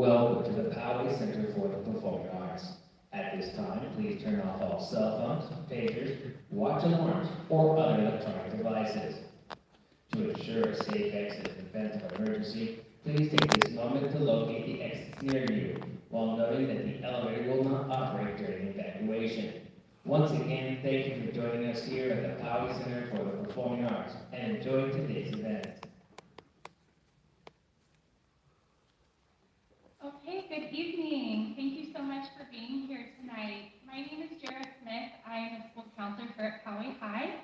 Welcome to the Poway Center for the Performing Arts. At this time, please turn off all cell phones, pagers, watch alarms, or other electronic devices. To ensure a safe exit in the event of emergency, please take this moment to locate the exits near you, while noting that the elevator will not operate during evacuation. Once again, thank you for joining us here at the Poway Center for the Performing Arts, and enjoy today's event. Okay, good evening. Thank you so much for being here tonight. My name is Jara Smith. I am a school counselor here at Poway High.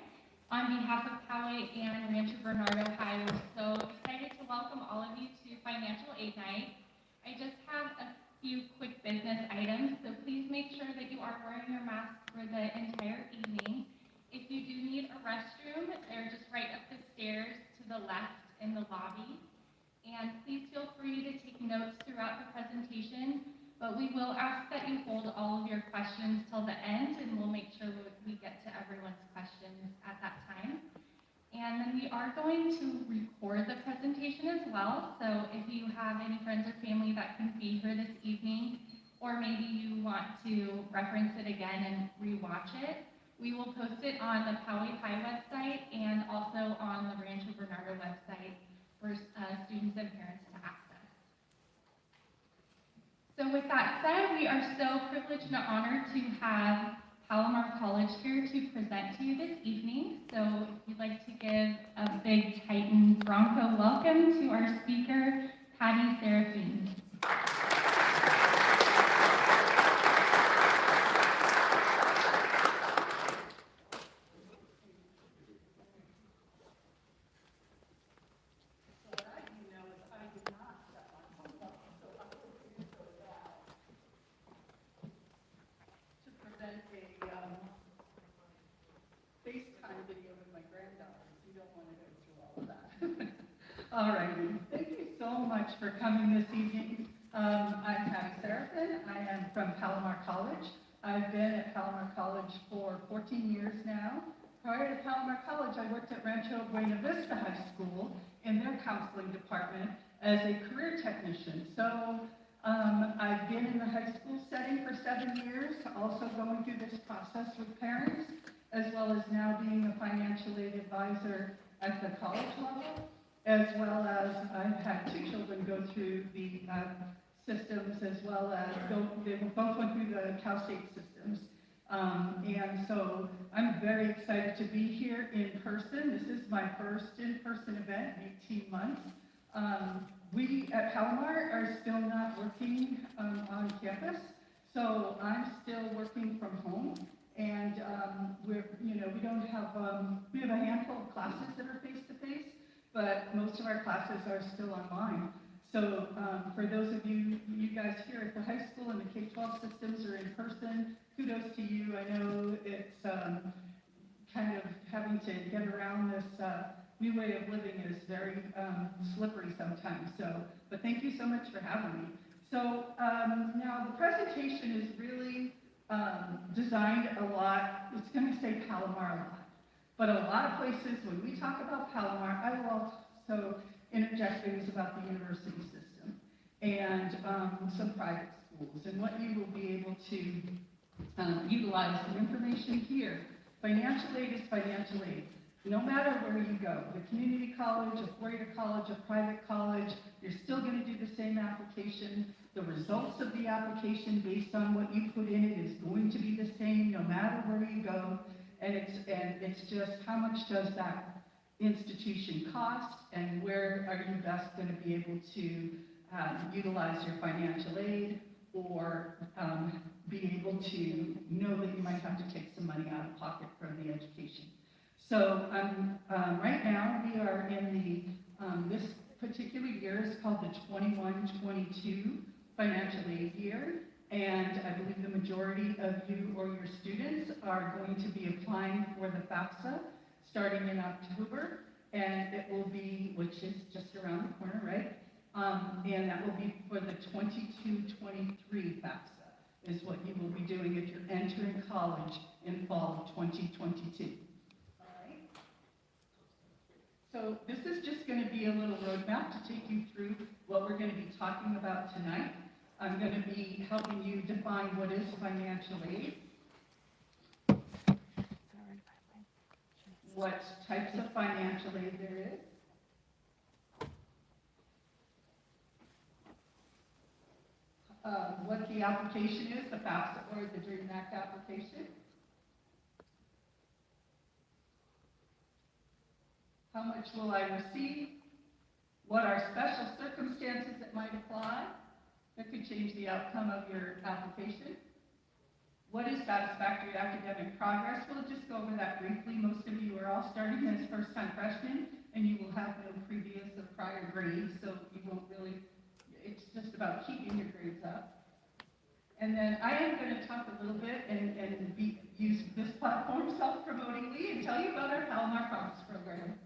On behalf of Poway and Rancho Bernardo High, we're so excited to welcome all of you to Financial Aid Night. I just have a few quick business items, so please make sure that you are wearing your mask for the entire evening. If you do need a restroom, they're just right up the stairs to the left in the lobby. And please feel free to take notes throughout the presentation, but we will ask that you hold all of your questions till the end, and we'll make sure we get to everyone's questions at that time. And then we are going to record the presentation as well, so if you have any friends or family that can be here this evening, or maybe you want to reference it again and rewatch it, we will post it on the Poway High website and also on the Rancho Bernardo website for students and parents to access. So with that said, we are so privileged and honored to have Palomar College here to present to you this evening. So if you'd like to give a big Titan Bronco welcome to our speaker, Patty Serafine. FaceTime video with my granddaughters. You don't want to go through all of that. All righty. Thank you so much for coming this evening. I'm Patty Serafine. I am from Palomar College. I've been at Palomar College for 14 years now. Prior to Palomar College, I worked at Rancho Buena Vista High School in their counseling department as a career technician. So I've been in the high school setting for 7 years, also going through this process with parents, as well as now being a financial aid advisor at the college level, as well as I've had 2 children go through the systems, as well as they both went through the Cal State systems. And so I'm very excited to be here in person. This is my first in-person event in 18 months. We at Palomar are still not working on campus, so I'm still working from home. And we have a handful of classes that are face-to-face, but most of our classes are still online. So for those of you guys here at the high school and the K-12 systems are in person, kudos to you. I know it's kind of having to get around this new way of living is very slippery sometimes. But thank you so much for having me. So now the presentation is really designed a lot, it's going to say Palomar a lot, but a lot of places when we talk about Palomar, I will also interject things about the university system and some private schools and what you will be able to utilize the information here. Financial aid is financial aid. No matter where you go, the community college, a four-year college, a private college, you're still going to do the same application. The results of the application based on what you put in it is going to be the same no matter where you go. And it's just how much does that institution cost and where are you best going to be able to utilize your financial aid or be able to know that you might have to take some money out of pocket from the education. So right now we are in the, this particular year is called the 21-22 financial aid year. And I believe the majority of you or your students are going to be applying for the FAFSA starting in October. And it will be, which is just around the corner, right? And that will be for the 22-23 FAFSA is what you will be doing if you're entering college in fall of 2022. So this is just going to be a little roadmap to take you through what we're going to be talking about tonight. I'm going to be helping you define what is financial aid, what types of financial aid there is, what the application is, the FAFSA or the DREAM Act application, how much will I receive, what are special circumstances that might apply that could change the outcome of your application, what is satisfactory academic progress. We'll just go over that briefly. Most of you are all starting as first-time freshmen, and you will have no previous or prior grades, so you won't really, it's just about keeping your grades up. And then I am going to talk a little bit and use this platform self-promotingly and tell you about our Palomar Promise program.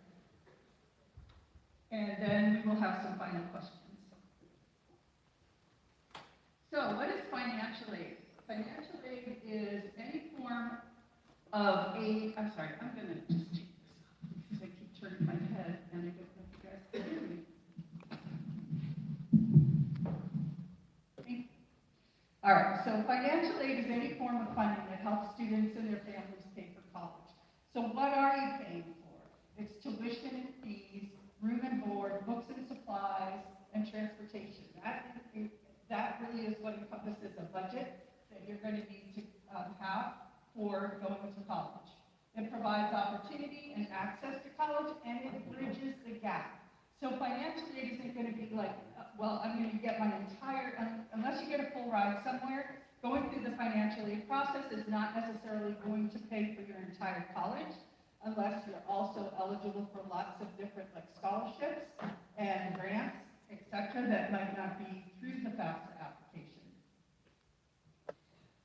And then we will have some final questions. So what is financial aid? Financial aid is any form of aid. I'm sorry, I'm going to just take this off because I keep turning my head and I don't know if you guys can hear me. All right, so financial aid is any form of funding that helps students and their families pay for college. So what are you paying for? It's tuition and fees, room and board, books and supplies, and transportation. That really is what encompasses a budget that you're going to need to have for going to college. It provides opportunity and access to college, and it bridges the gap. So financial aid isn't going to be like, well, I'm going to get my entire, unless you get a full ride somewhere, going through the financial aid process is not necessarily going to pay for your entire college, unless you're also eligible for lots of different like scholarships and grants, etc., that might not be through the FAFSA application.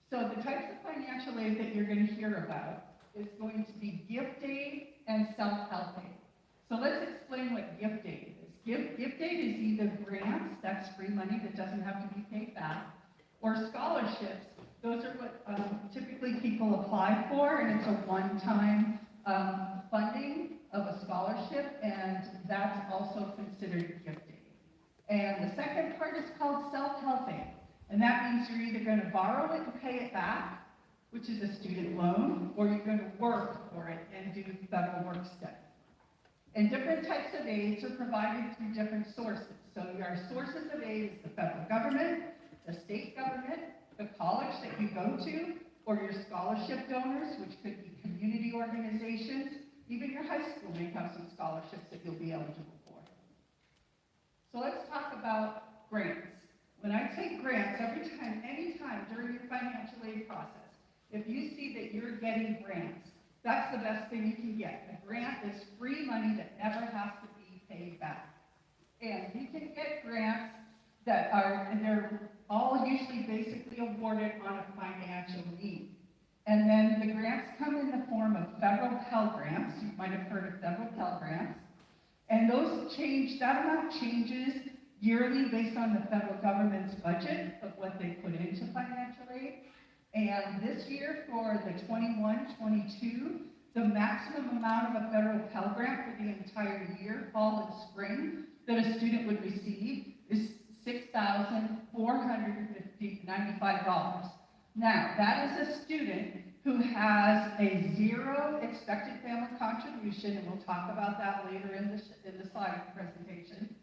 So the types of financial aid that you're going to hear about is going to be gift aid and self-help aid. So let's explain what gift aid is. Gift aid is either grants, that's free money that doesn't have to be paid back, or scholarships. Those are what typically people apply for, and it's a one-time funding of a scholarship, and that's also considered gift aid. And the second part is called self-help aid, and that means you're either going to borrow it and pay it back, which is a student loan, or you're going to work for it and do federal work study. And different types of aids are provided through different sources. So your sources of aid is the federal government, the state government, the college that you go to, or your scholarship donors, which could be community organizations. Even your high school may have some scholarships that you'll be eligible for. So let's talk about grants. When I say grants, anytime during your financial aid process, if you see that you're getting grants, that's the best thing you can get. A grant is free money that never has to be paid back. And you can get grants that are, and they're all usually basically awarded on a financial need. And then the grants come in the form of federal Pell Grants. You might have heard of federal Pell Grants. And those change, that amount changes yearly based on the federal government's budget of what they put into financial aid. And this year for the 21-22, the maximum amount of a federal Pell Grant for the entire year, fall and spring, that a student would receive is $6,495. Now, that is a student who has a zero expected family contribution, and we'll talk about that later in the slide presentation,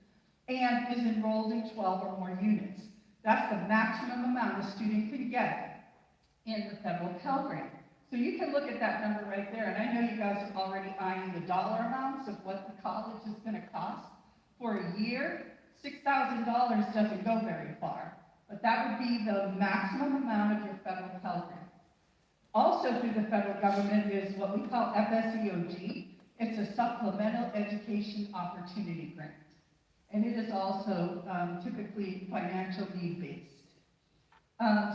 and is enrolled in 12 or more units. That's the maximum amount a student can get in the federal Pell Grant. So you can look at that number right there, and I know you guys are already eyeing the dollar amounts of what the college is going to cost. For a year, $6,000 doesn't go very far, but that would be the maximum amount of your federal Pell Grant. Also through the federal government is what we call FSEOG. It's a Supplemental Education Opportunity Grant, and it is also typically financial need-based.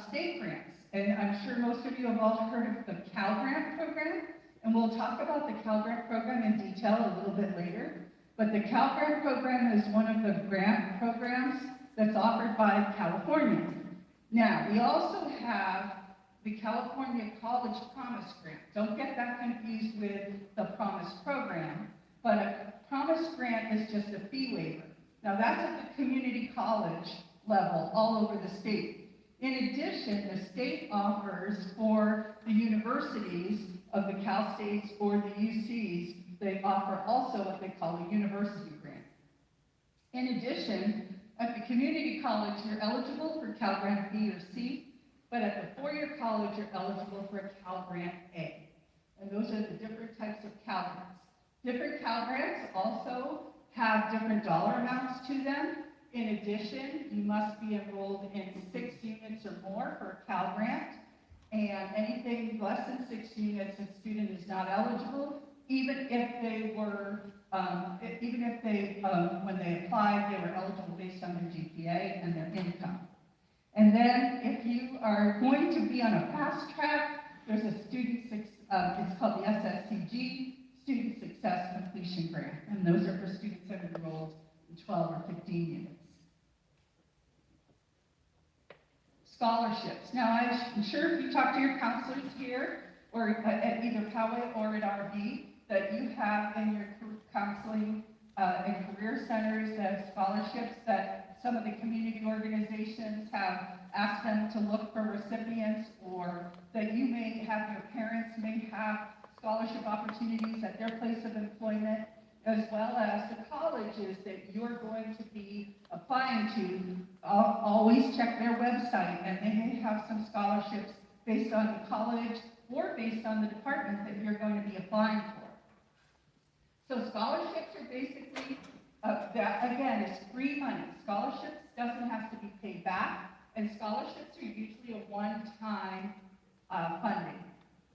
State grants, and I'm sure most of you have all heard of the Cal Grant program, and we'll talk about the Cal Grant program in detail a little bit later. But the Cal Grant program is one of the grant programs that's offered by California. Now, we also have the California College Promise Grant. Don't get that confused with the Promise program, but a Promise Grant is just a fee waiver. Now, that's at the community college level all over the state. In addition, the state offers for the universities of the Cal States or the UCs, they offer also what they call a university grant. In addition, at the community college, you're eligible for Cal Grant B or C, but at the four-year college, you're eligible for a Cal Grant A. And those are the different types of Cal Grants. Different Cal Grants also have different dollar amounts to them. In addition, you must be enrolled in 6 units or more for a Cal Grant, and anything less than 6 units, a student is not eligible, even if they were, when they applied, they were eligible based on their GPA and their income. And then if you are going to be on a fast track, there's a it's called the SSCG, Student Success Completion Grant, and those are for students that are enrolled in 12 or 15 units. Scholarships. Now, I'm sure if you talk to your counselors here, or at either Poway or at RB, that you have in your counseling and career centers that scholarships that some of the community organizations have asked them to look for recipients, or that you may have, your parents may have scholarship opportunities at their place of employment, as well as the colleges that you're going to be applying to. Always check their website, and they may have some scholarships based on the college or based on the department that you're going to be applying for. So scholarships are basically, that again is free money. Scholarships doesn't have to be paid back, and scholarships are usually a one-time funding.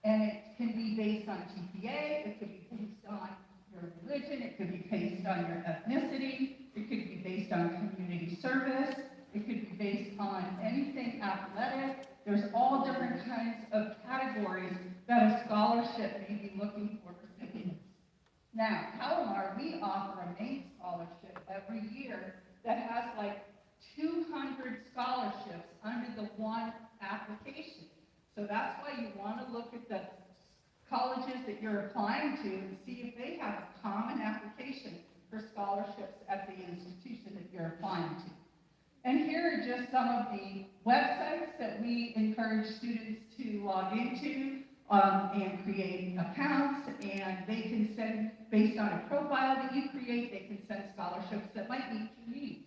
And it can be based on GPA, it could be based on your religion, it could be based on your ethnicity, it could be based on community service, it could be based on anything athletic. There's all different kinds of categories that a scholarship may be looking for recipients. Now, Palomar, we offer a main scholarship every year that has like 200 scholarships under the one application. So that's why you want to look at the colleges that you're applying to and see if they have a common application for scholarships at the institution that you're applying to. And here are just some of the websites that we encourage students to log into and create accounts, and they can send, based on a profile that you create, they can send scholarships that might meet your needs.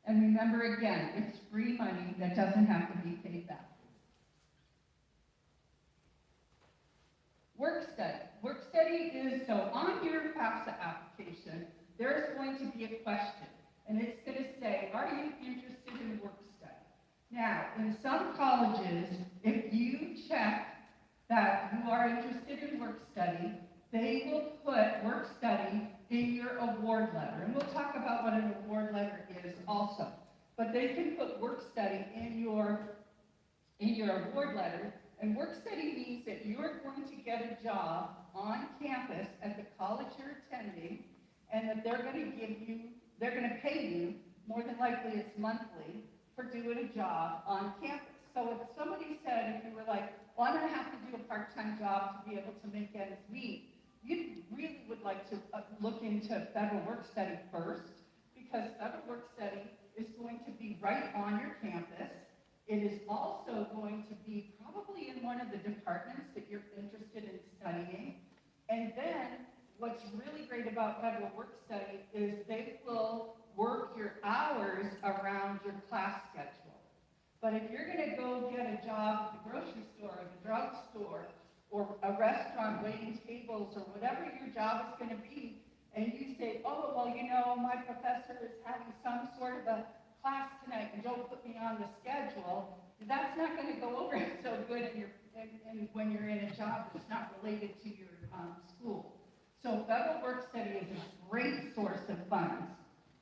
And remember again, it's free money that doesn't have to be paid back. Work study. Work study is, so on your FAFSA application, there's going to be a question, and it's going to say, are you interested in work study? Now, in some colleges, if you check that you are interested in work study, they will put work study in your award letter. And we'll talk about what an award letter is also. But they can put work study in your award letter. And work study means that you're going to get a job on campus at the college you're attending, and that they're going to pay you, more than likely it's monthly, for doing a job on campus. So if somebody said, if you were like, well, I'm going to have to do a part-time job to be able to make ends meet, you really would like to look into federal work study first, because federal work study is going to be right on your campus. It is also going to be probably in one of the departments that you're interested in studying. And then what's really great about federal work study is they will work your hours around your class schedule. But if you're going to go get a job at the grocery store or the drugstore or a restaurant waiting tables or whatever your job is going to be, and you say, oh, well, you know, my professor is having some sort of a class tonight and don't put me on the schedule, that's not going to go over so good when you're in a job that's not related to your school. So federal work study is a great source of funds,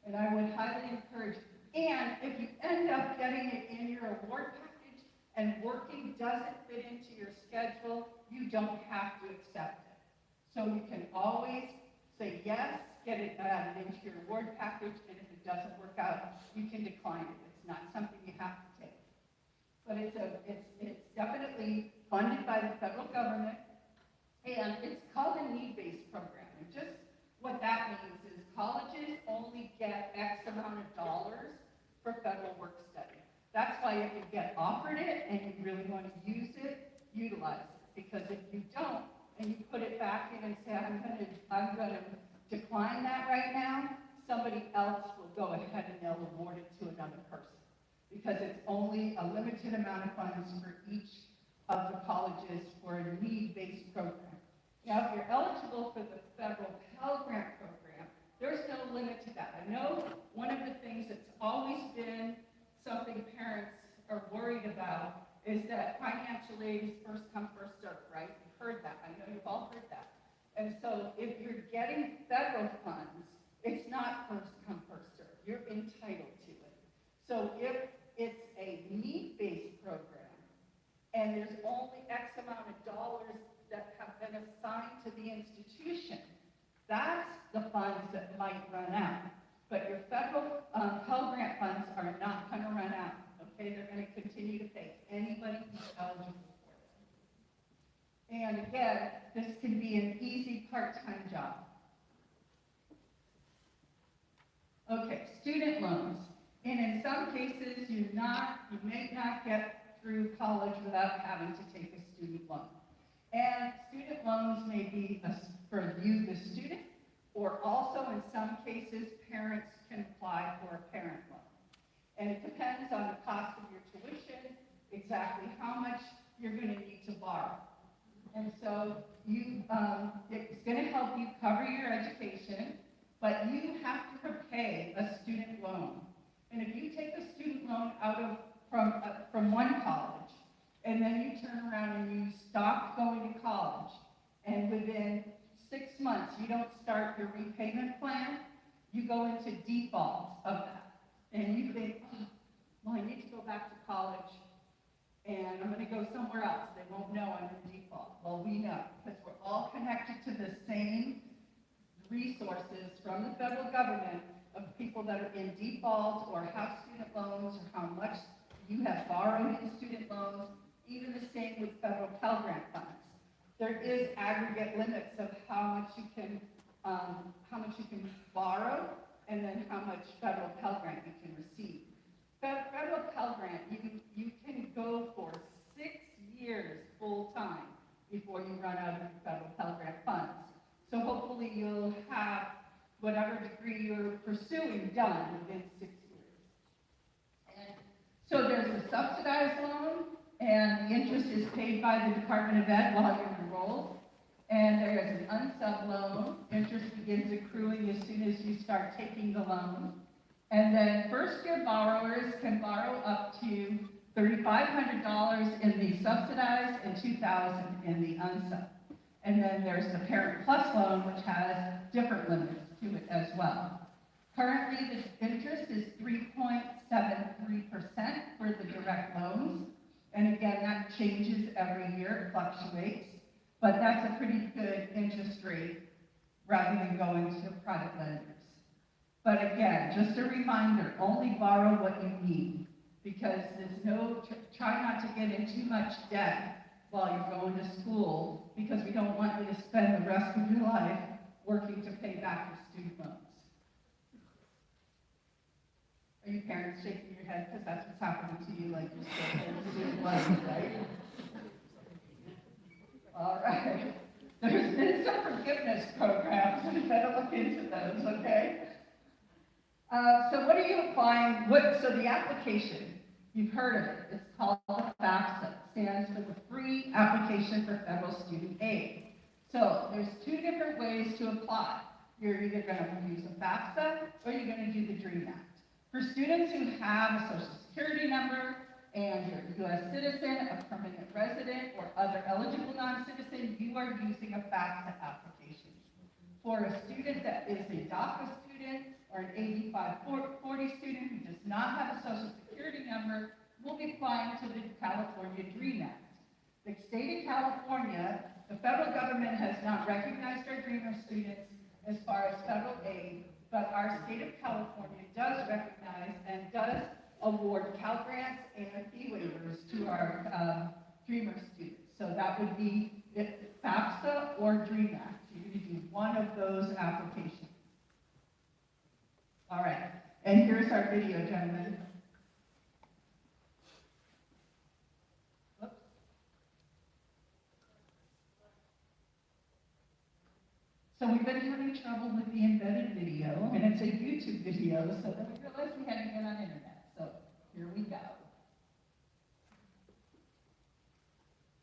and I would highly encourage. And if you end up getting it in your award package and working doesn't fit into your schedule, you don't have to accept it. So you can always say yes, get it added into your award package, and if it doesn't work out, you can decline it. It's not something you have to take. But it's definitely funded by the federal government, and it's called a need-based program. And just what that means is colleges only get X amount of dollars for federal work study. That's why if you get offered it and you really want to use it, utilize it. Because if you don't, and you put it back in and say, I'm gonna decline that right now, somebody else will go ahead and they'll award it to another person. Because it's only a limited amount of funds for each of the colleges for a need-based program. Now, if you're eligible for the federal Pell Grant program, there's no limit to that. I know one of the things that's always been something parents are worried about is that financial aid is first come, first served, right? You've heard that. I know you've all heard that. And so if you're getting federal funds, it's not first come, first served. You're entitled to it. So if it's a need-based program and there's only X amount of dollars that have been assigned to the institution, that's the funds that might run out. But your federal Pell Grant funds are not going to run out. Okay, they're going to continue to pay anybody who's eligible for them. And again, this can be an easy part-time job. Okay, student loans. And in some cases, you may not get through college without having to take a student loan. And student loans may be for you, the student, or also in some cases, parents can apply for a parent loan. And it depends on the cost of your tuition, exactly how much you're going to need to borrow. And so it's going to help you cover your education, but you have to repay a student loan. And if you take a student loan from one college, and then you turn around and you stop going to college, and within 6 months you don't start your repayment plan, you go into default of that. And you think, oh, well, I need to go back to college, and I'm going to go somewhere else. They won't know I'm in default. Well, we know, because we're all connected to the same resources from the federal government of people that are in default or have student loans or how much you have borrowed in student loans, even the same with federal Pell Grant funds. There is aggregate limits of how much you can borrow, and then how much federal Pell Grant you can receive. Federal Pell Grant, you can go for 6 years full-time before you run out of your federal Pell Grant funds. So hopefully you'll have whatever degree you're pursuing done within 6 years. And so there's a subsidized loan, and the interest is paid by the Department of Ed while you're enrolled. And there is an unsub loan. Interest begins accruing as soon as you start taking the loan. And then first-year borrowers can borrow up to $3,500 in the subsidized and $2,000 in the unsub. And then there's the Parent Plus loan, which has different limits to it as well. Currently, the interest is 3.73% for the direct loans. And again, that changes every year, it fluctuates. But that's a pretty good interest rate rather than going to private lenders. But again, just a reminder, only borrow what you need, because try not to get in too much debt while you're going to school, because we don't want you to spend the rest of your life working to pay back your student loans. Are you parents shaking your head because that's what's happening to you, like you're still paying student loans, right? All right. There's been some forgiveness programs, and you better look into those, okay? So what are you applying? So the application, you've heard of it. It's called FAFSA. It stands for the Free Application for Federal Student Aid. So there's 2 different ways to apply. You're either going to use a FAFSA or you're going to do the DREAM Act. For students who have a Social Security number and you're a U.S. citizen, a permanent resident, or other eligible non-citizen, you are using a FAFSA application. For a student that is a DACA student or an AB 540 student who does not have a Social Security number, will be applying to the California DREAM Act. The state of California, the federal government has not recognized our DREAMer students as far as federal aid, but our state of California does recognize and does award Cal Grants and fee waivers to our DREAMer students. So that would be FAFSA or DREAM Act. You're going to do one of those applications. All right, and here's our video, gentlemen. So we've been having trouble with the embedded video, and it's a YouTube video, so then we realized we had to get on internet. So here we go.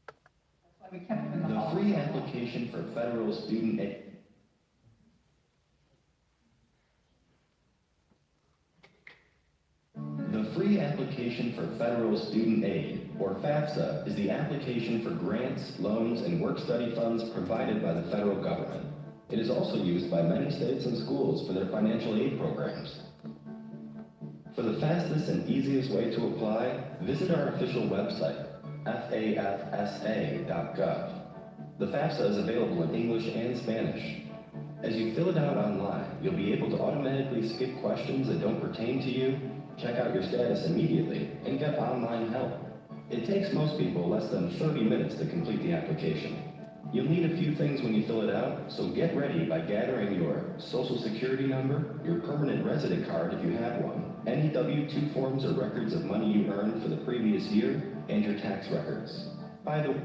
That's why we kept them in the The hall. free application for federal student aid. The free application for federal student aid, or FAFSA, is the application for grants, loans, and work-study funds provided by the federal government. It is also used by many states and schools for their financial aid programs. For the fastest and easiest way to apply, visit our official website, fafsa.gov. The FAFSA is available in English and Spanish. As you fill it out online, you'll be able to automatically skip questions that don't pertain to you, check out your status immediately, and get online help. It takes most people less than 30 minutes to complete the application. You'll need a few things when you fill it out, so get ready by gathering your social security number, your permanent resident card if you have one, any W-2 forms or records of money you earned for the previous year, and your tax records. By the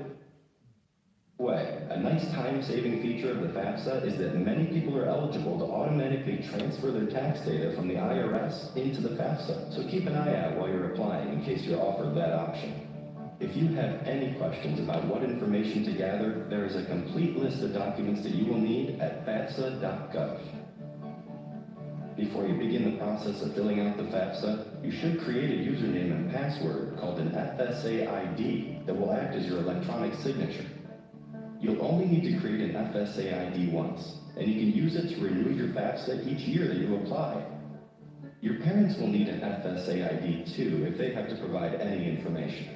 way, a nice time-saving feature of the FAFSA is that many people are eligible to automatically transfer their tax data from the IRS into the FAFSA, so keep an eye out while you're applying in case you're offered that option. If you have any questions about what information to gather, there is a complete list of documents that you will need at fafsa.gov. Before you begin the process of filling out the FAFSA, you should create a username and password called an FSA ID that will act as your electronic signature. You'll only need to create an FSA ID once, and you can use it to renew your FAFSA each year that you apply. Your parents will need an FSA ID too if they have to provide any information.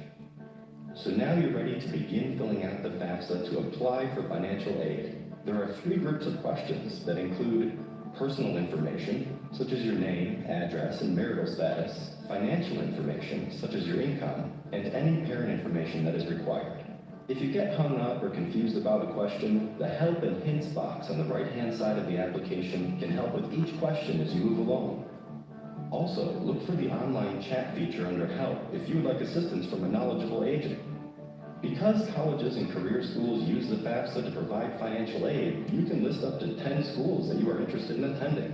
So now you're ready to begin filling out the FAFSA to apply for financial aid. There are 3 groups of questions that include personal information, such as your name, address, and marital status, financial information, such as your income, and any parent information that is required. If you get hung up or confused about a question, the Help and Hints box on the right-hand side of the application can help with each question as you move along. Also, look for the online chat feature under Help if you would like assistance from a knowledgeable agent. Because colleges and career schools use the FAFSA to provide financial aid, you can list up to 10 schools that you are interested in attending.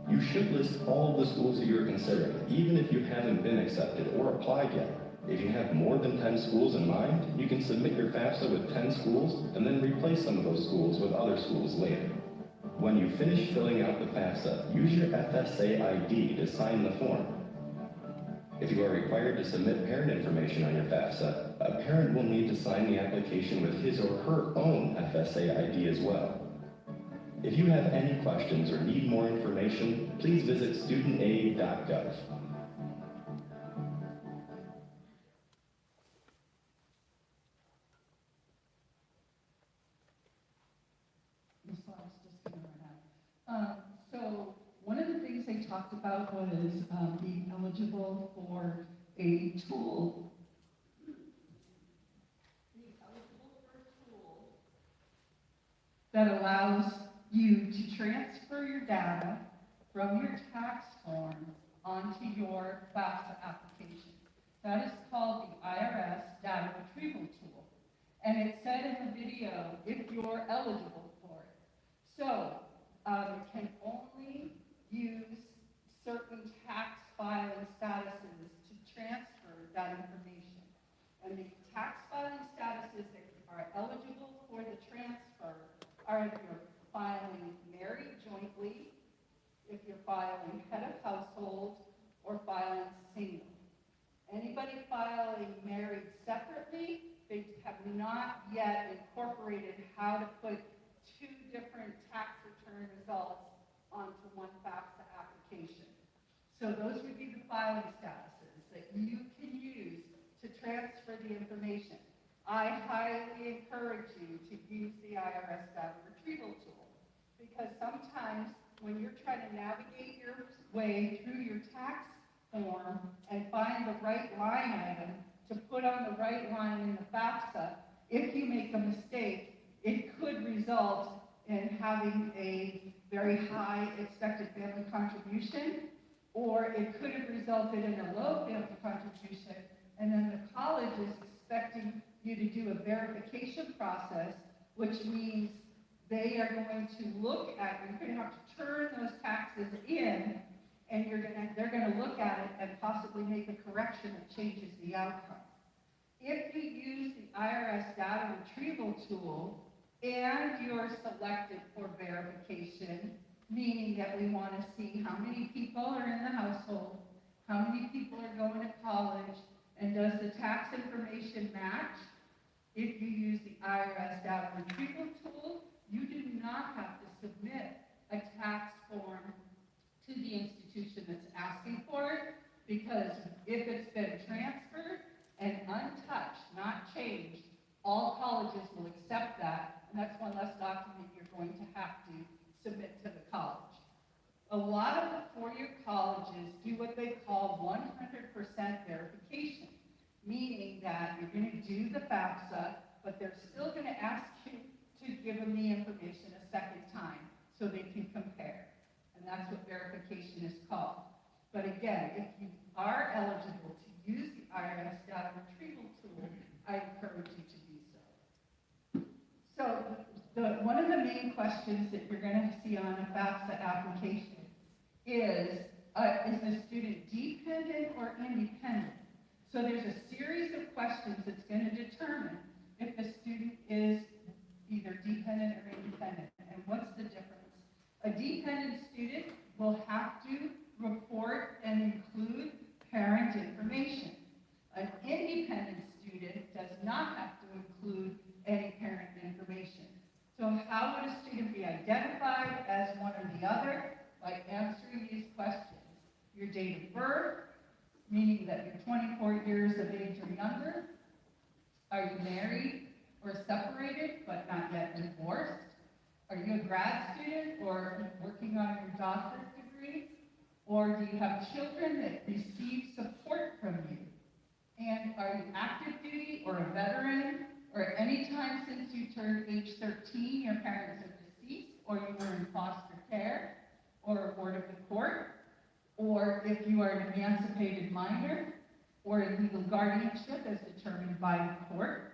You should list all of the schools that you're considering, even if you haven't been accepted or applied yet. If you have more than 10 schools in mind, you can submit your FAFSA with 10 schools and then replace some of those schools with other schools later. When you finish filling out the FAFSA, use your FSA ID to sign the form. If you are required to submit parent information on your FAFSA, a parent will need to sign the application with his or her own FSA ID as well. If you have any questions or need more information, please visit studentaid.gov. The slide's just gonna run out. So one of the things they talked about was being eligible for a tool. Being eligible for a tool that allows you to transfer your data from your tax form onto your FAFSA application. That is called the IRS Data Retrieval Tool. And it said in the video, if you're eligible for it. So, it can only use certain tax filing statuses to transfer that information. And the tax filing statuses that are eligible for the transfer are if you're filing married jointly, if you're filing head of household, or filing single. Anybody filing married separately, they have not yet incorporated how to put 2 different tax return results onto one FAFSA application. So those would be the filing statuses that you can use to transfer the information. I highly encourage you to use the IRS data retrieval tool, because sometimes when you're trying to navigate your way through your tax form and find the right line item to put on the right line in the FAFSA, if you make a mistake, it could result in having a very high expected family contribution, or it could have resulted in a low family contribution, and then the college is expecting you to do a verification process, which means they are going to look at, you're going to have to turn those taxes in, and they're going to look at it and possibly make a correction that changes the outcome. If you use the IRS data retrieval tool and you're selected for verification, meaning that we want to see how many people are in the household, how many people are going to college, and does the tax information match? If you use the IRS data retrieval tool, you do not have to submit a tax form to the institution that's asking for it, because if it's been transferred and untouched, not changed, all colleges will accept that, and that's one less document you're going to have to submit to the college. A lot of the four-year colleges do what they call 100% verification, meaning that you're going to do the FAFSA, but they're still going to ask you to give them the information a second time so they can compare. And that's what verification is called. But again, if you are eligible to use the IRS data retrieval tool, I encourage you to do so. So one of the main questions that you're going to see on a FAFSA application is the student dependent or independent? So there's a series of questions that's going to determine if the student is either dependent or independent. And what's the difference? A dependent student will have to report and include parent information. An independent student does not have to include any parent information. So how would a student be identified as one or the other? By answering these questions. Your date of birth, meaning that you're 24 years of age or younger. Are you married or separated but not yet divorced? Are you a grad student or working on your doctorate degree? Or do you have children that receive support from you? And are you active duty or a veteran? Or any time since you turned age 13, your parents are deceased, or you were in foster care, or a ward of the court? Or if you are an emancipated minor, or in legal guardianship as determined by the court,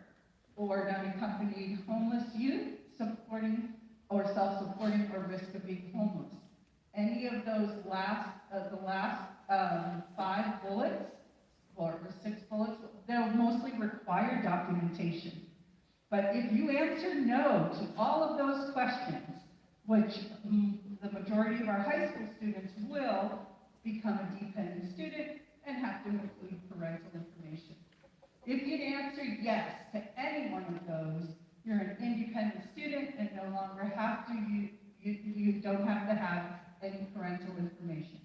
or an unaccompanied homeless youth supporting or self-supporting or risk of being homeless. Any of those last 5 bullets, or 6 bullets, they'll mostly require documentation. But if you answer no to all of those questions, which the majority of our high school students will become a dependent student and have to include parental information. If you'd answer yes to any one of those, you're an independent student and no longer have to, you don't have to have any parental information.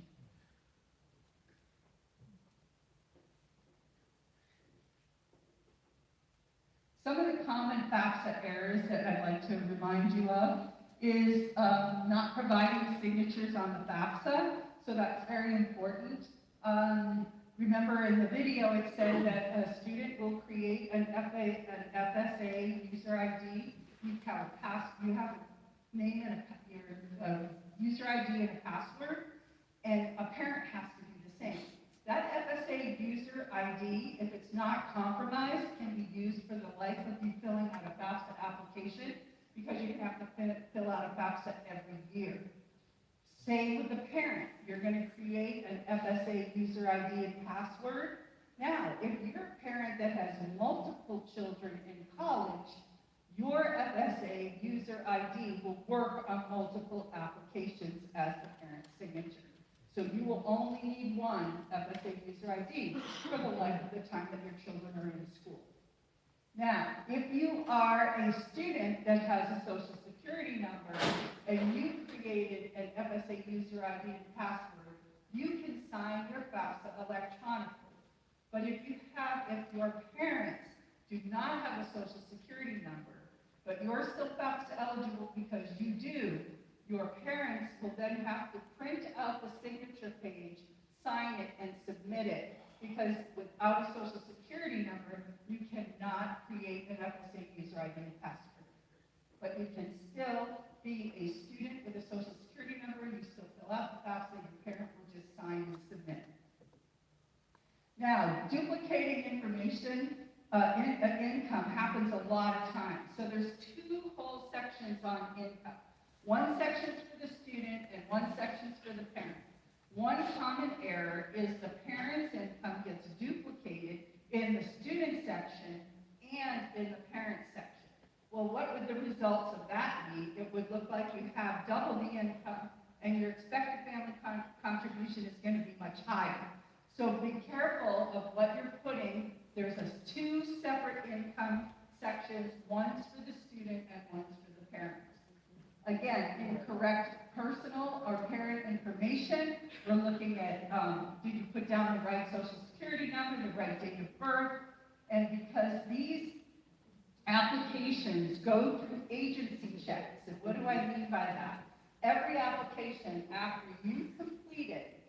Some of the common FAFSA errors that I'd like to remind you of is not providing signatures on the FAFSA, so that's very important. Remember in the video it said that a student will create an FSA user ID. You have a name and your user ID and a password, and a parent has to do the same. That FSA user ID, if it's not compromised, can be used for the life of you filling out a FAFSA application, because you have to fill out a FAFSA every year. Same with the parent. You're going to create an FSA user ID and password. Now, if you're a parent that has multiple children in college, your FSA user ID will work on multiple applications as the parent's signature. So you will only need one FSA user ID for the life of the time that your children are in school. Now, if you are a student that has a social security number and you created an FSA user ID and password, you can sign your FAFSA electronically. But if your parents do not have a social security number, but you're still FAFSA eligible because you do, your parents will then have to print out the signature page, sign it, and submit it. Because without a social security number, you cannot create an FSA user ID and password. But you can still be a student with a social security number, you still fill out the FAFSA, your parent will just sign and submit. Now, duplicating information income happens a lot of times. So there's 2 whole sections sections on income. One section's for the student and one section's for the parent. One common error is the parent's income gets duplicated in the student section and in the parent section. Well, what would the results of that be? It would look like you have double the income and your expected family contribution is going to be much higher. So be careful of what you're putting. There's two separate income sections, one's for the student and one's for the parent. Again, incorrect personal or parent information. We're looking at, did you put down the right social security number, the right date of birth? And because these applications go through agency checks, and what do I mean by that? Every application, after you complete it,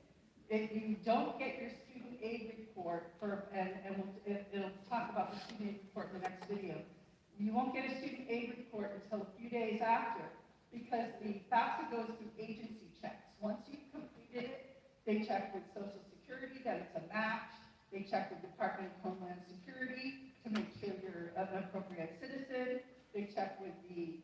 if you don't get your student aid report, it'll talk about the student aid report in the next video. You won't get a student aid report until a few days after, because the FAFSA goes through agency checks. Once you've completed it, they check with Social Security that it's a match. They check with Department of Homeland Security to make sure you're an appropriate citizen. They check with the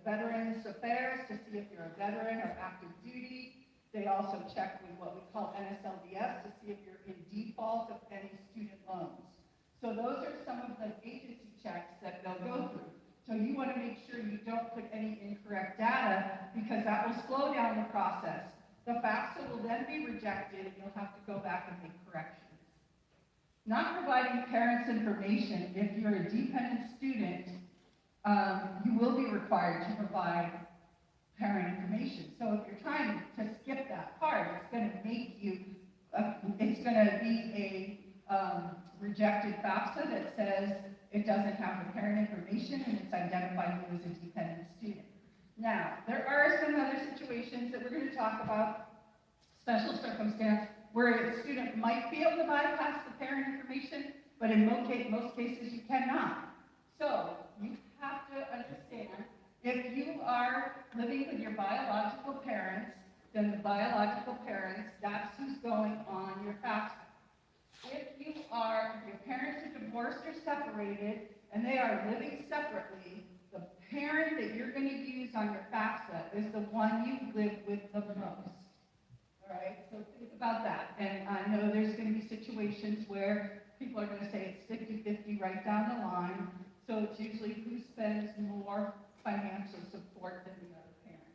Veterans Affairs to see if you're a veteran or active duty. They also check with what we call NSLDS to see if you're in default of any student loans. So those are some of the agency checks that they'll go through. So you want to make sure you don't put any incorrect data, because that will slow down the process. The FAFSA will then be rejected and you'll have to go back and make corrections. Not providing parents information, if you're a dependent student, you will be required to provide parent information. So if you're trying to skip that part, it's going to make you, it's going to be a rejected FAFSA that says it doesn't have the parent information and it's identifying you as a dependent student. Now, there are some other situations that we're going to talk about, special circumstance, where a student might be able to bypass the parent information, but in most cases you cannot. So, you have to understand, if you are living with your biological parents, then the biological parents, that's who's going on your FAFSA. If your parents are divorced or separated, and they are living separately, the parent that you're going to use on your FAFSA is the one you live with the most. All right, so think about that. And I know there's going to be situations where people are going to say it's 50-50 right down the line. So it's usually who spends more financial support than the other parent.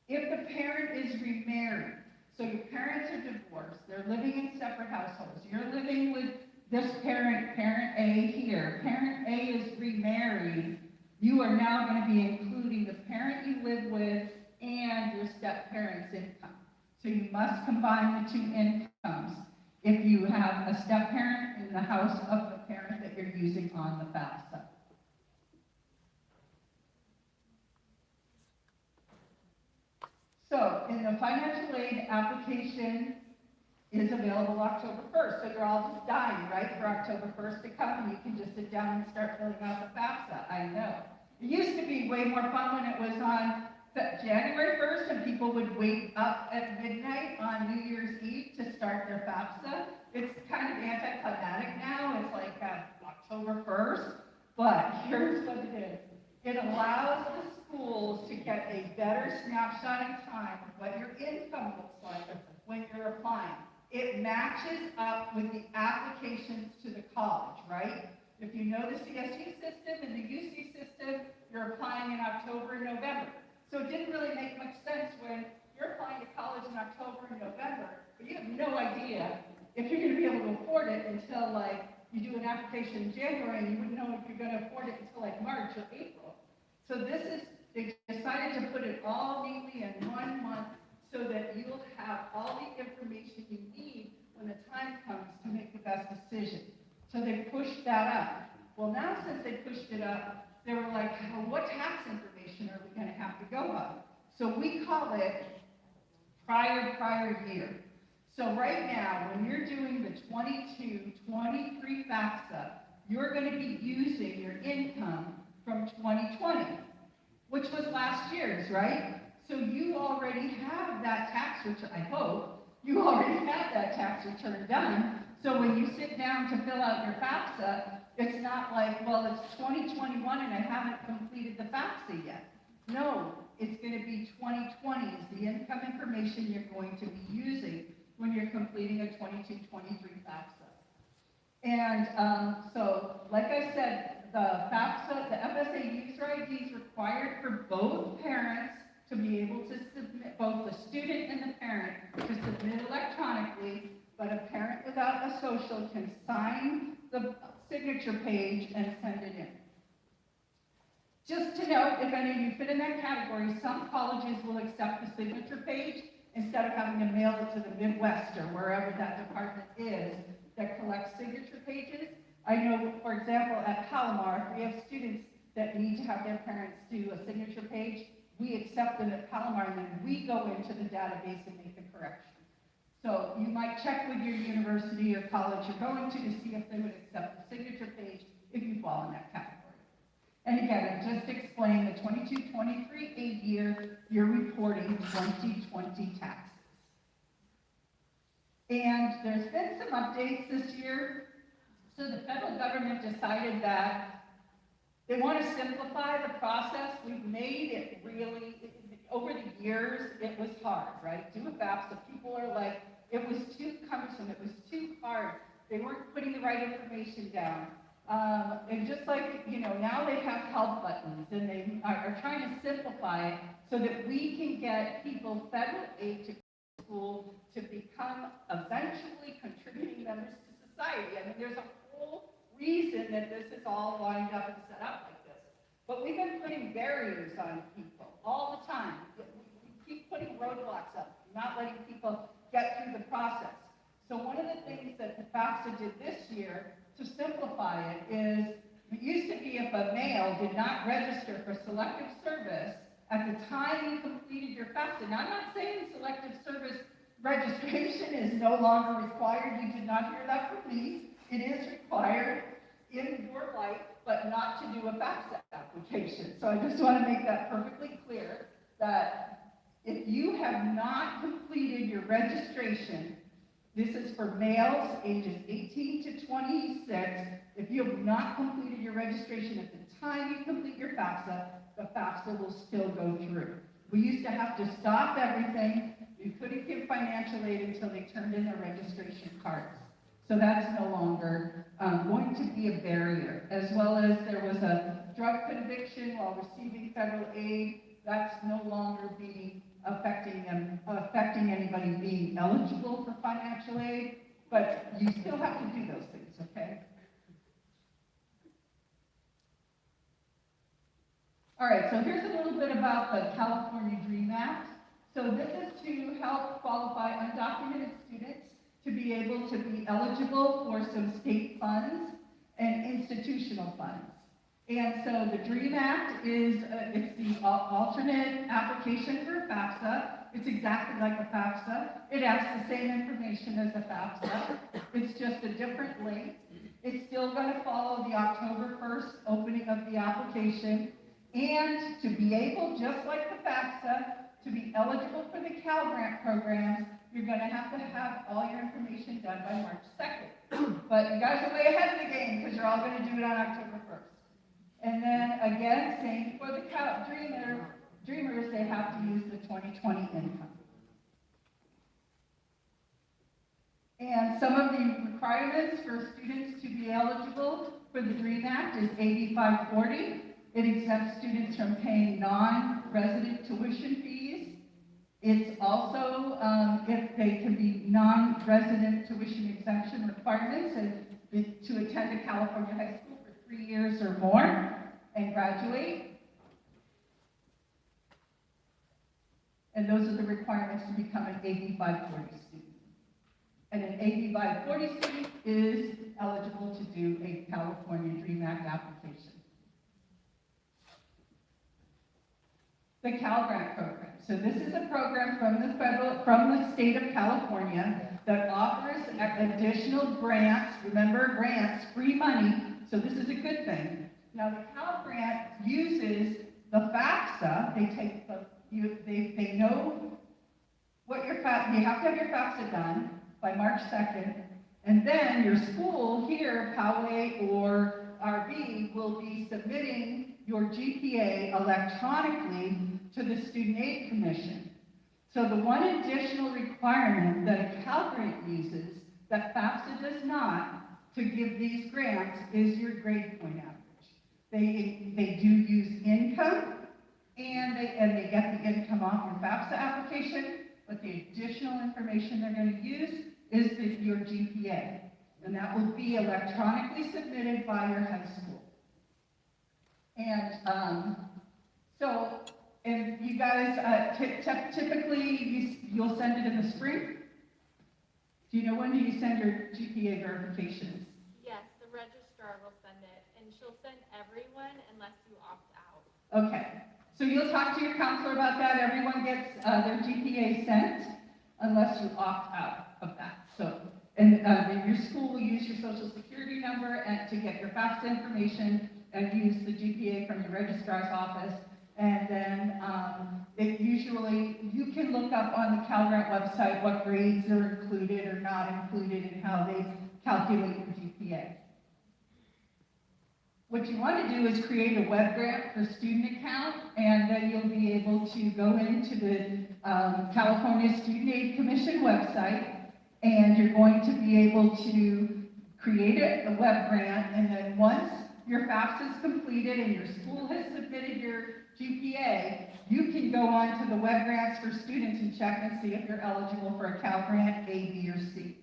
If the parent is remarried, so your parents are divorced, they're living in separate households, you're living with this parent, parent A here, parent A is remarried, you are now going to be including the parent you live with and your step-parent's income. So you must combine the two incomes if you have a step-parent in the house of the parent that you're using on the FAFSA. So, in the financial aid application is available October 1st. So you're all just dying, right, for October 1st to come, and you can just sit down and start filling out the FAFSA. I know. It used to be way more fun when it was on January 1st and people would wake up at midnight on New Year's Eve to start their FAFSA. It's kind of anticlimactic now. It's like October 1st. But here's what it is. It allows the schools to get a better snapshot in time of what your income looks like when you're applying. It matches up with the applications to the college, right? If you know the CSU system and the UC system, you're applying in October and November. So it didn't really make much sense when you're applying to college in October and November, but you have no idea if you're going to be able to afford it until you do an application in January, and you wouldn't know if you're going to afford it until March or April. So they decided to put it all neatly in 1 month so that you'll have all the information you need when the time comes to make the best decision. So they pushed that up. Well, now since they pushed it up, they were like, well, what tax information are we going to have to go up? So we call it prior year. So right now, when you're doing the 22-23 FAFSA, you're going to be using your income from 2020, which was last year's, right? So you already have that tax return, I hope, you already have that tax return done. So when you sit down to fill out your FAFSA, It's not like, well, it's 2021 and I haven't completed the FAFSA yet. No, it's going to be 2020 is the income information you're going to be using when you're completing a 22-23 FAFSA. And so, like I said, the FAFSA, the FSA user ID is required for both parents to be able to submit, both the student and the parent to submit electronically, but a parent without a social can sign the signature page and send it in. Just to note, if any of you fit in that category, some colleges will accept the signature page instead of having to mail it to the Midwest or wherever that department is that collects signature pages. I know, for example, at Palomar, if we have students that need to have their parents do a signature page, we accept them at Palomar and then we go into the database and make the correction. So you might check with your university or college you're going to see if they would accept the signature page if you fall in that category. And again, I just explained the 22-23 aid year, you're reporting 2020 taxes. And there's been some updates this year. So the federal government decided that they want to simplify the process. We've made it really, over the years, it was hard, right? Do a FAFSA, people are like, it was too cumbersome, it was too hard. They weren't putting the right information down. And just like, you know, now they have help buttons and they are trying to simplify it so that we can get people federal aid to school to become eventually contributing members to society. I mean, there's a whole reason that this is all lined up and set up like this. But we've been putting barriers on people all the time. We keep putting roadblocks up, not letting people get through the process. So one of the things that the FAFSA did this year to simplify it is, it used to be if a male did not register for selective service at the time you completed your FAFSA. Now, I'm not saying selective service registration is no longer required. You did not hear that from me. It is required in your life, but not to do a FAFSA application. So I just want to make that perfectly clear that if you have not completed your registration, this is for males ages 18 to 26. If you have not completed your registration at the time you complete your FAFSA, the FAFSA will still go through. We used to have to stop everything. You couldn't give financial aid until they turned in their registration cards. So that's no longer going to be a barrier. As well as there was a drug conviction while receiving federal aid, that's no longer being affecting anybody being eligible for financial aid, but you still have to do those things, okay? All right, so here's a little bit about the California DREAM Act. So this is to help qualify undocumented students to be able to be eligible for some state funds and institutional funds. And so the DREAM Act is, it's the alternate application for FAFSA. It's exactly like a FAFSA. It asks the same information as a FAFSA. It's just a different link. It's still going to follow the October 1st opening of the application. And to be able, just like the FAFSA, to be eligible for the Cal Grant programs, you're going to have all your information done by March 2nd. But you guys are way ahead of the game because you're all going to do it on October 1st. And then again, same for the Dreamers, they have to use the 2020 income. And some of the requirements for students to be eligible for the DREAM Act is AB 540. It exempts students from paying non-resident tuition fees. It's also, if they can be non-resident tuition exemption requirements and to attend a California high school for 3 years or more and graduate. And those are the requirements to become an AB 540 student. And an AB 540 student is eligible to do a California DREAM Act application. The Cal Grant program. So this is a program from the state of California that offers additional grants. Remember, grants, free money, so this is a good thing. Now the Cal Grant uses the FAFSA. They take they know what your FAFSA, you have to have your FAFSA done by March 2nd, and then your school here, Poway or RB will be submitting your GPA electronically to the Student Aid Commission. So the one additional requirement that a Cal Grant uses that FAFSA does not to give these grants is your grade point average. They do use income, and they get the income off your FAFSA application, but the additional information they're going to use is your GPA. And that will be electronically submitted by your high school. And and you guys, typically you'll send it in the spring? Do you know when do you send your GPA verifications? Yes, the registrar will send it, and she'll send everyone unless you opt out. Okay, so you'll talk to your counselor about that. Everyone gets their GPA sent unless you opt out of that. So, and your school will use your social security number to get your FAFSA information and use the GPA from your registrar's office. And then it usually, you can look up on the Cal Grant website what grades are included or not included and how they calculate your GPA. What you want to do is create a web grant for student account, and then you'll be able to go into the California Student Aid Commission website, and you're going to be able to create a web grant, and then once your FAFSA is completed and your school has submitted your GPA, you can go on to the web grants for students and check and see if you're eligible for a Cal Grant A, B, or C.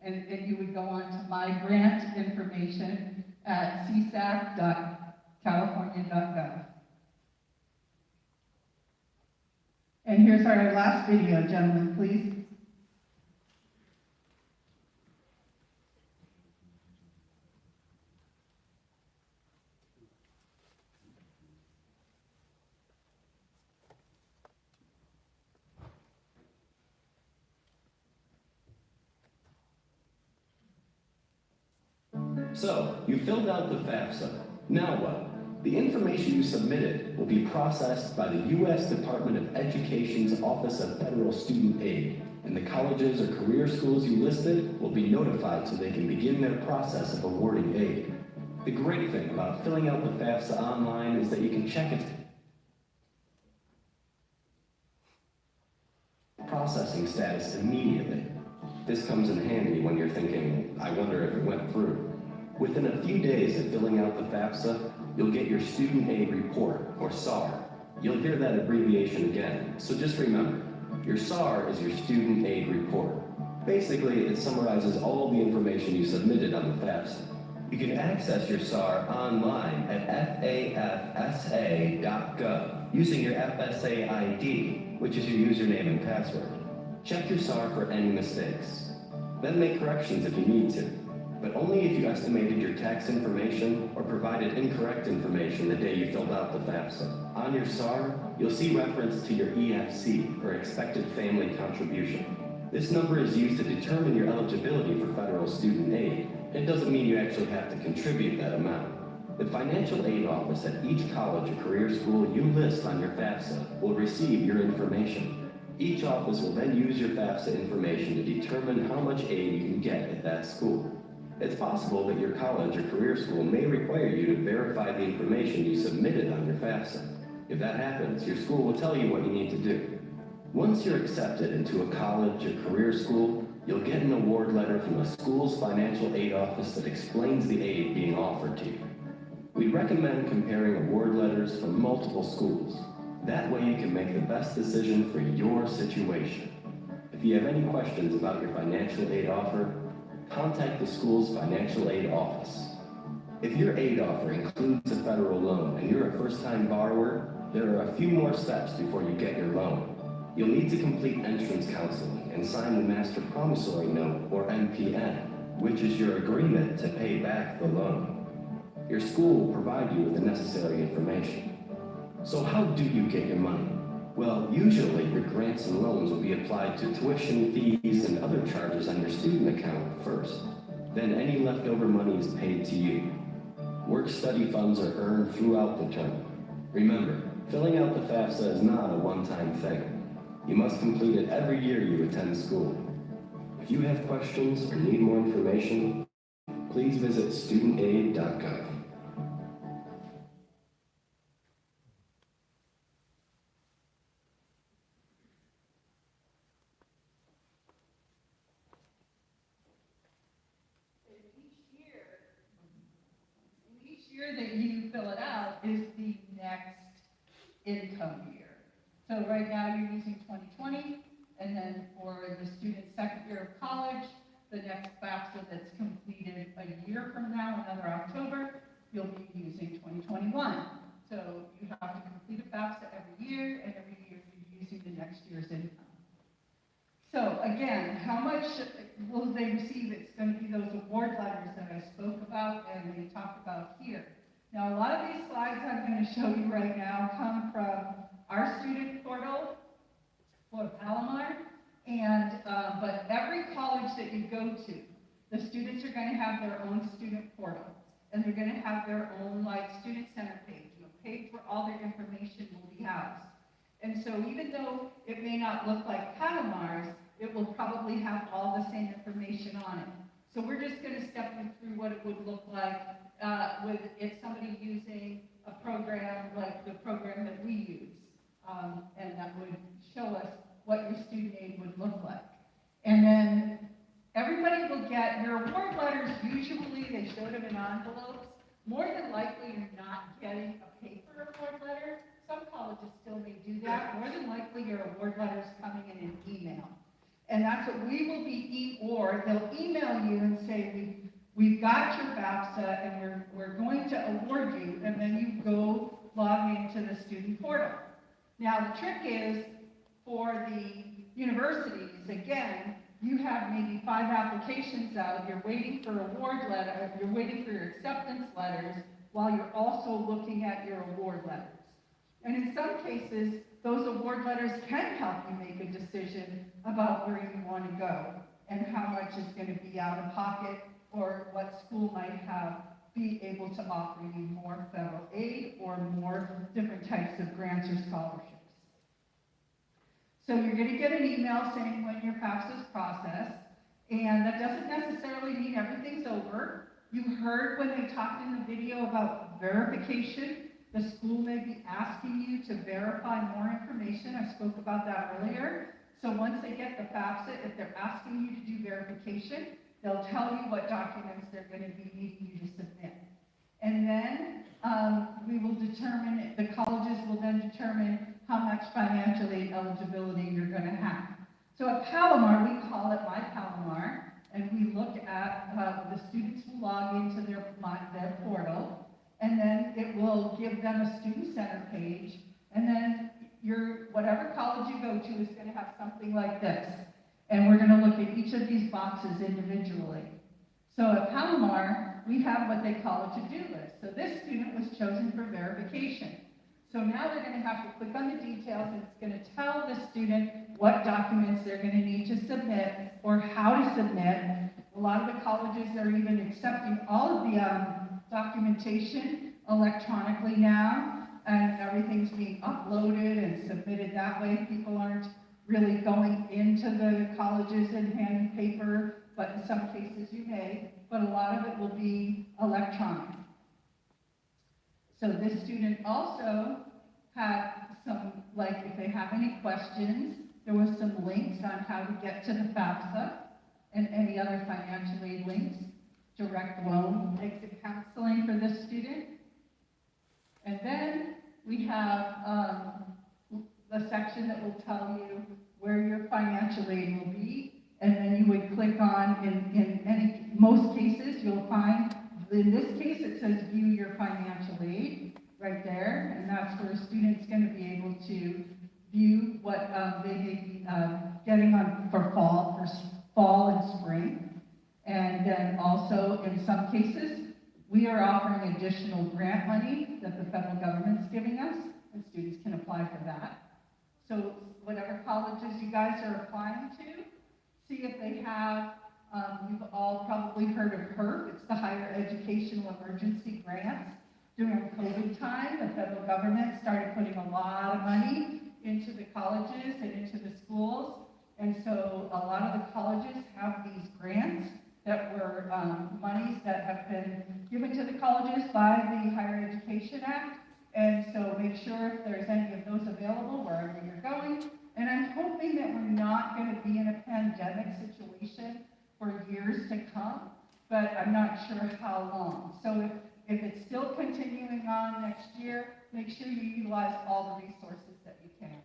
And you would go on to my grant information at csac.california.gov. And here's our last video, gentlemen, please. So, you filled out the FAFSA. Now what? The information you submitted will be processed by the U.S. Department of Education's Office of Federal Student Aid, and the colleges or career schools you listed will be notified so they can begin their process of awarding aid. The great thing about filling out the FAFSA online is that you can check its processing status immediately. This comes in handy when you're thinking, I wonder if it went through. Within a few days of filling out the FAFSA, you'll get your Student Aid Report, or SAR. You'll hear that abbreviation again, so just remember, your SAR is your Student Aid Report. Basically, it summarizes all the information you submitted on the FAFSA. You can access your SAR online at fafsa.gov using your FSA ID, which is your username and password. Check your SAR for any mistakes. Then make corrections if you need to, but only if you estimated your tax information or provided incorrect information the day you filled out the FAFSA. On your SAR, you'll see reference to your EFC, or Expected Family Contribution. This number is used to determine your eligibility for federal student aid. It doesn't mean you actually have to contribute that amount. The financial aid office at each college or career school you list on your FAFSA will receive your information. Each office will then use your FAFSA information to determine how much aid you can get at that school. It's possible that your college or career school may require you to verify the information you submitted on your FAFSA. If that happens, your school will tell you what you need to do. Once you're accepted into a college or career school, you'll get an award letter from the school's financial aid office that explains the aid being offered to you. We recommend comparing award letters from multiple schools. That way you can make the best decision for your situation. If you have any questions about your financial aid offer, contact the school's financial aid office. If your aid offer includes a federal loan and you're a first-time borrower, there are a few more steps before you get your loan. You'll need to complete entrance counseling and sign the Master Promissory Note, or MPN, which is your agreement to pay back the loan. Your school will provide you with the necessary information. So how do you get your money? Well, usually your grants and loans will be applied to tuition fees and other charges on your student account first. Then any leftover money is paid to you. Work-study funds are earned throughout the term. Remember, filling out the FAFSA is not a one-time thing. You must complete it every year you attend school. If you have questions or need more information, please visit studentaid.gov. Each year that you fill it out is the next income year. So right now you're using 2020, and then for the student's second year of college, the next FAFSA that's completed a year from now, another October, you'll be using 2021. So you have to complete a FAFSA every year, and every year you're using the next year's income. So again, how much will they receive? It's going to be those award letters that I spoke about and we talked about here. Now, a lot of these slides I'm going to show you right now come from our student portal for Palomar, and but every college that you go to, the students are going to have their own student portal, and they're going to have their own student center page, a page where all their information will be housed. And so even though it may not look like Palomar's, it will probably have all the same information on it. So we're just going to step you through what it would look like if somebody using a program like the program that we use, and that would show us what your student aid would look like. And then everybody will get your award letters. Usually they show them in envelopes. More than likely you're not getting a paper award letter. Some colleges still may do that. More than likely your award letter is coming in an email. And that's what we will be, or they'll email you and say, we've got your FAFSA and we're going to award you, and then you go log into the student portal. Now the trick is, for the universities, again, you have maybe 5 applications out, you're waiting for award letter, you're waiting for your acceptance letters, while you're also looking at your award letters. And in some cases, those award letters can help you make a decision about where you want to go and how much is going to be out of pocket, or what school might be able to offer you more federal aid or more different types of grants or scholarships. So you're going to get an email saying when your FAFSA is processed, and that doesn't necessarily mean everything's over. You heard when they talked in the video about verification. The school may be asking you to verify more information. I spoke about that earlier. So once they get the FAFSA, if they're asking you to do verification, they'll tell you what documents they're going to be needing you to submit. And then we will determine, the colleges will then determine how much financial aid eligibility you're going to have. So at Palomar, we call it My Palomar, and we look at the students who log into their portal, and then it will give them a student center page, and then whatever college you go to is going to have something like this. And we're going to look at each of these boxes individually. So at Palomar, we have what they call a to-do list. So this student was chosen for verification. So now they're going to have to click on the details, and it's going to tell the student what documents they're going to need to submit or how to submit. A lot of the colleges are even accepting all of the documentation electronically now, and everything's being uploaded and submitted that way. People aren't really going into the colleges and handing paper, but in some cases you may, but a lot of it will be electronic. So this student also had some, if they have any questions, there was some links on how to get to the FAFSA and any other financial aid links, direct loan, exit counseling for this student. And then we have the section that will tell you where your financial aid will be, and then you would click on, in most cases, you'll find, in this case, it says view your financial aid right there, and that's where a student's going to be able to view what they may be getting on for fall and spring. And then also, in some cases, we are offering additional grant money that the federal government's giving us, and students can apply for that. So whatever colleges you guys are applying to, see if they have, you've all probably heard of HERF, it's the Higher Educational Emergency Grants. During COVID time, the federal government started putting a lot of money into the colleges and into the schools, and so a lot of the colleges have these grants, that were monies that have been given to the colleges by the Higher Education Act. And so make sure if there's any of those available wherever you're going. And I'm hoping that we're not going to be in a pandemic situation for years to come, but I'm not sure how long. So if it's still continuing on next year, make sure you utilize all the resources that you can.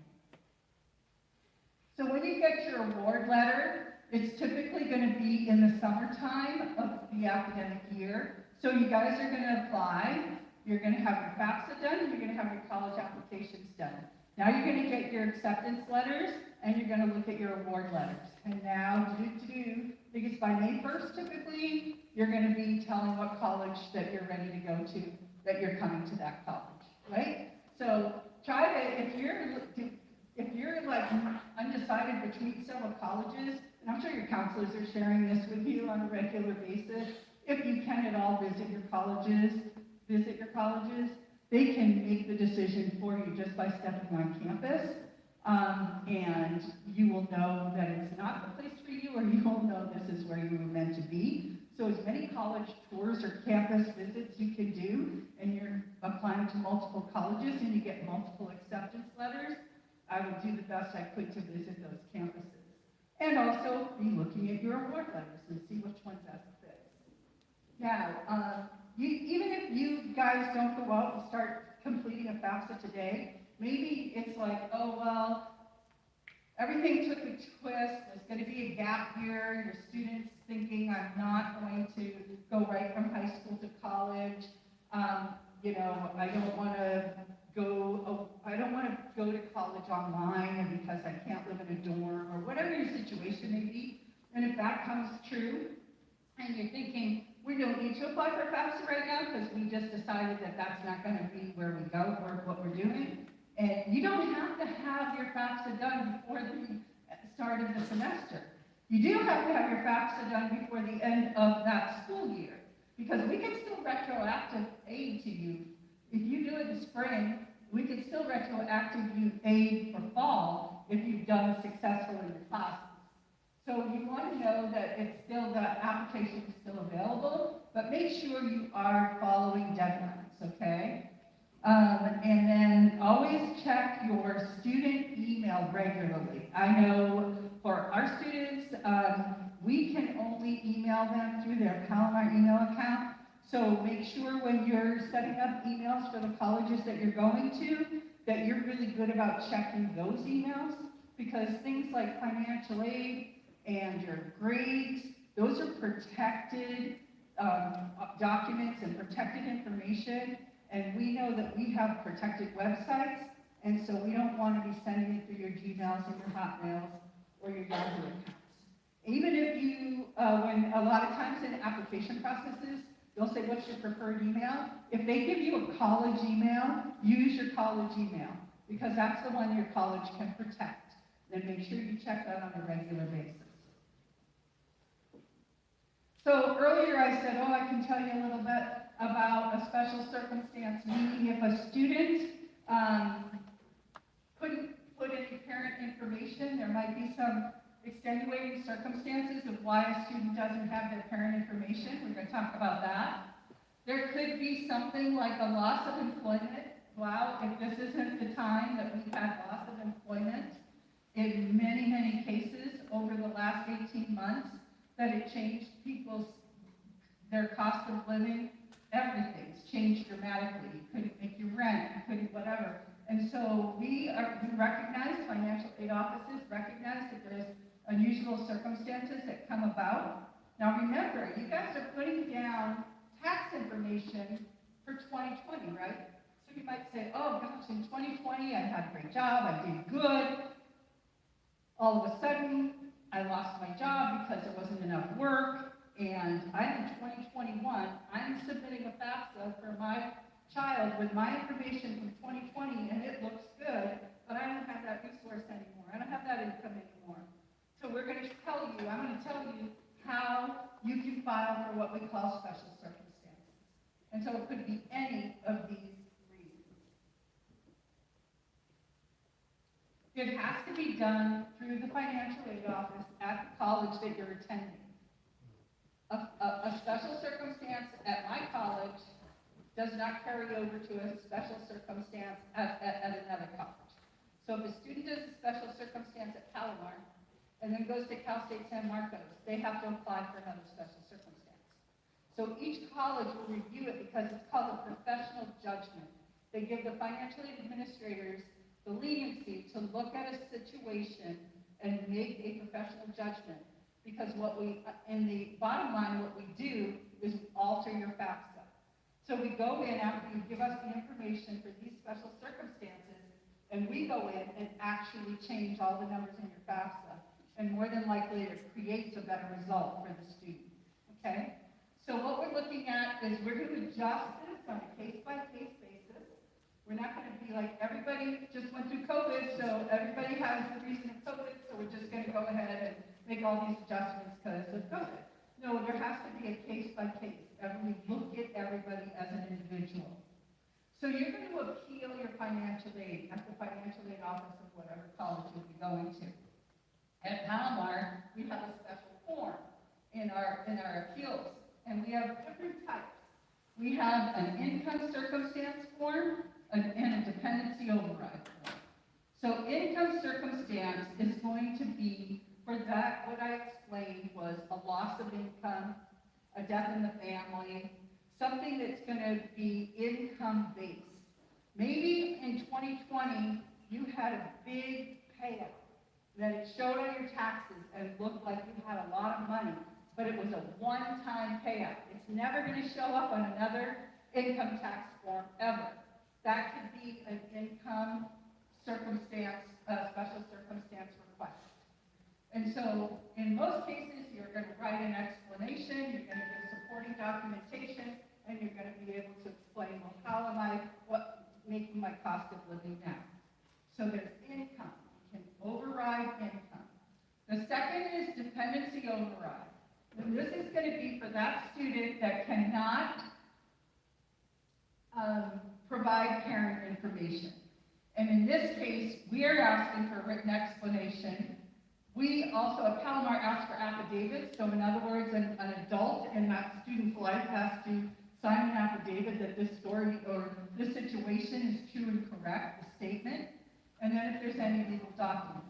So when you get your award letter, it's typically going to be in the summertime of the academic year. So you guys are going to apply, you're going to have your FAFSA done, and you're going to have your college applications done. Now you're going to get your acceptance letters, and you're going to look at your award letters. And now, I think it's by May 1st typically, you're going to be telling what college that you're ready to go to, that you're coming to that college, right? So try to, if you're like undecided between several colleges, and I'm sure your counselors are sharing this with you on a regular basis, if you can at all visit your colleges, they can make the decision for you just by stepping on campus. And you will know that it's not the place for you, or you will know this is where you were meant to be. So as many college tours or campus visits you can do, and you're applying to multiple colleges and you get multiple acceptance letters, I would do the best I could to visit those campuses. And also be looking at your award letters and see which one best fits. Yeah, even if you guys don't go out and start completing a FAFSA today, maybe it's like, oh, well, everything took a twist, there's going to be a gap year, your students thinking I'm not going to go right from high school to college, you know, I don't want to go to college online because I can't live in a dorm, or whatever your situation may be. And if that comes true, and you're thinking, we don't need to apply for FAFSA right now because we just decided that that's not going to be where we go or what we're doing, and you don't have to have your FAFSA done before the start of the semester. You do have to have your FAFSA done before the end of that school year, because we can still retroactive aid to you. If you do it in spring, we can still retroactive you aid for fall if you've done successfully in your classes. So you want to know that it's still, the application is still available, but make sure you are following deadlines, okay? And then always check your student email regularly. I know for our students, we can only email them through their Palomar email account. So make sure when you're setting up emails for the colleges that you're going to, that you're really good about checking those emails, because things like financial aid and your grades, those are protected documents and protected information. And we know that we have protected websites, and so we don't want to be sending it through your Gmails and your Hotmails or your Yahoo accounts. Even if you, when a lot of times in application processes, they'll say, what's your preferred email? If they give you a college email, use your college email, because that's the one your college can protect. Then make sure you check that on a regular basis. So earlier I said, oh, I can tell you a little bit about a special circumstance, meaning if a student couldn't put any parent information, there might be some extenuating circumstances of why a student doesn't have their parent information. We're going to talk about that. There could be something like a loss of employment. Wow, if this isn't the time that we've had loss of employment in many, many cases over the last 18 months, that it changed their cost of living. Everything's changed dramatically. You couldn't make your rent, you couldn't whatever. And so we recognize, financial aid offices recognize that there's unusual circumstances that come about. Now remember, you guys are putting down tax information for 2020, right? So you might say, oh gosh, in 2020 I had a great job, I did good. All of a sudden, I lost my job because there wasn't enough work, and I'm in 2021, I'm submitting a FAFSA for my child with my information from 2020, and it looks good, but I don't have that resource anymore. I don't have that income anymore. So I'm going to tell you how you can file for what we call special circumstances. And so it could be any of these reasons. It has to be done through the financial aid office at the college that you're attending. A special circumstance at my college does not carry over to a special circumstance at another college. So if a student does a special circumstance at Palomar and then goes to Cal State San Marcos, they have to apply for another special circumstance. So each college will review it because it's called a professional judgment. They give the financial aid administrators the leniency to look at a situation and make a professional judgment. Because in the bottom line, what we do is we alter your FAFSA. So we go in after you give us the information for these special circumstances, and we go in and actually change all the numbers in your FAFSA. And more than likely, it creates a better result for the student, okay? So what we're looking at is we're going to adjust this on a case-by-case basis. We're not going to be like, everybody just went through COVID, so everybody has the reason of COVID, so we're just going to go ahead and make all these adjustments because of COVID. No, there has to be a case-by-case, and we look at everybody as an individual. So you're going to appeal your financial aid at the financial aid office of whatever college you'll be going to. At Palomar, we have a special form in our appeals, and we have different types. We have an income circumstance form and a dependency override form. So income circumstance is going to be, for that, what I explained was a loss of income, a death in the family, something that's going to be income-based. Maybe in 2020, you had a big payout that it showed on your taxes and looked like you had a lot of money, but it was a one-time payout. It's never going to show up on another income tax form ever. That could be an income circumstance, a special circumstance request. And so, in most cases, you're going to write an explanation, you're going to give supporting documentation, and you're going to be able to explain, well, how am I making my cost of living now? So there's income. You can override income. The second is dependency override. And this is going to be for that student that cannot provide parent information. And in this case, we are asking for a written explanation. We also, at Palomar, ask for affidavits. So in other words, an adult in that student's life has to sign an affidavit that this story or this situation is true and correct, the statement. And then if there's any legal documents.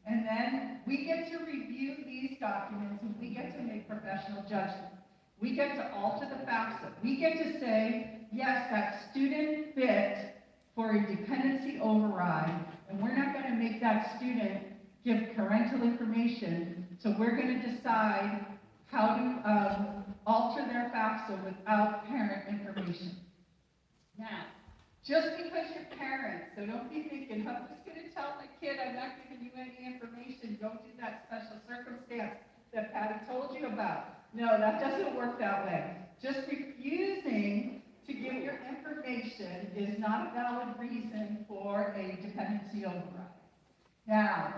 And then we get to review these documents and we get to make professional judgment. We get to alter the FAFSA. We get to say, yes, that student fit for a dependency override, and we're not going to make that student give parental information, so we're going to decide how to alter their FAFSA without parent information. Now, just because you're parents, so don't be thinking, I'm just going to tell my kid I'm not giving you any information, don't do that special circumstance that Patty told you about. No, that doesn't work that way. Just refusing to give your information is not a valid reason for a dependency override. Now,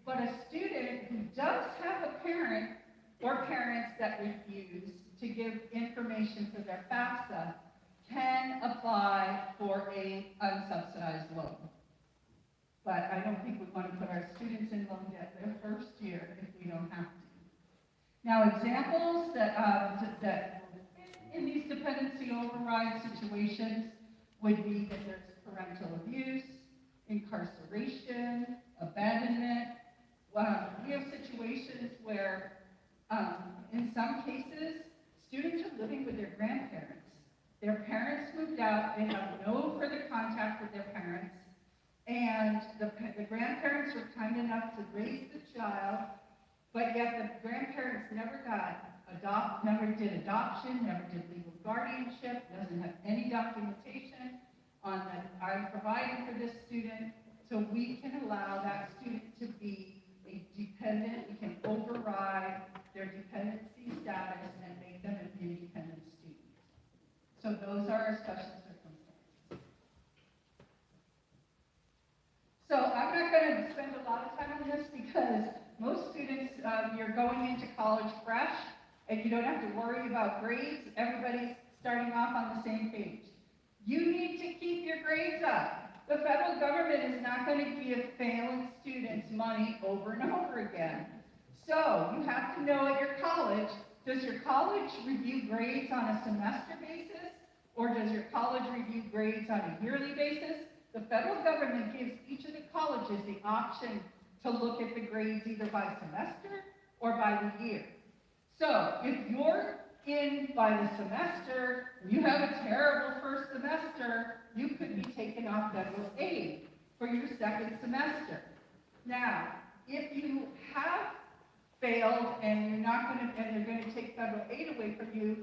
but a student who does have a parent or parents that refuse to give information for their FAFSA can apply for a unsubsidized loan. But I don't think we want to put our students in loan debt their first year if we don't have to. Now, examples that in these dependency override situations would be if there's parental abuse, incarceration, abandonment. We have situations where, in some cases, students are living with their grandparents. Their parents moved out, they have no further contact with their parents, and the grandparents were kind enough to raise the child, but yet the grandparents never did adoption, never did legal guardianship, doesn't have any documentation on that I'm providing for this student, so we can allow that student to be a dependent, we can override their dependency status and make them an independent student. So those are our special circumstances. So I'm not going to spend a lot of time on this because most students, you're going into college fresh and you don't have to worry about grades. Everybody's starting off on the same page. You need to keep your grades up. The federal government is not going to give failing students money over and over again. So you have to know at your college Does your college review grades on a semester basis? Or does your college review grades on a yearly basis? The federal government gives each of the colleges the option to look at the grades either by semester or by the year. So if you're in by the semester, you have a terrible first semester, you could be taken off federal aid for your second semester. Now, if you have failed and you're not going to, and they're going to take federal aid away from you,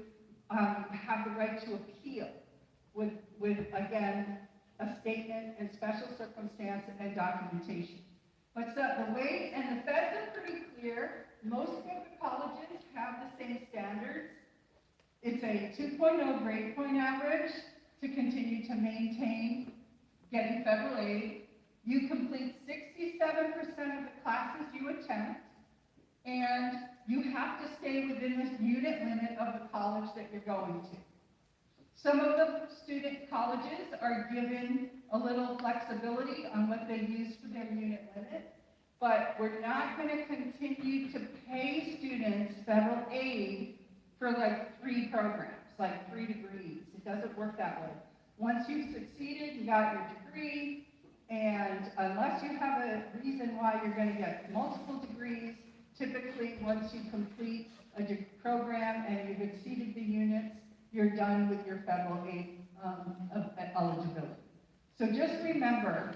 you have the right to appeal with again, a statement and special circumstance and documentation. But so the way, and the feds are pretty clear, most of the colleges have the same standards. It's a 2.0 grade point average to continue to maintain getting federal aid. You complete 67% of the classes you attempt, and you have to stay within this unit limit of the college that you're going to. Some of the student colleges are given a little flexibility on what they use for their unit limit, but we're not going to continue to pay students federal aid for like 3 programs, like 3 degrees. It doesn't work that way. Once you've succeeded, you got your degree, and unless you have a reason why you're going to get multiple degrees, typically once you complete a program and you've exceeded the units, you're done with your federal aid eligibility. So just remember,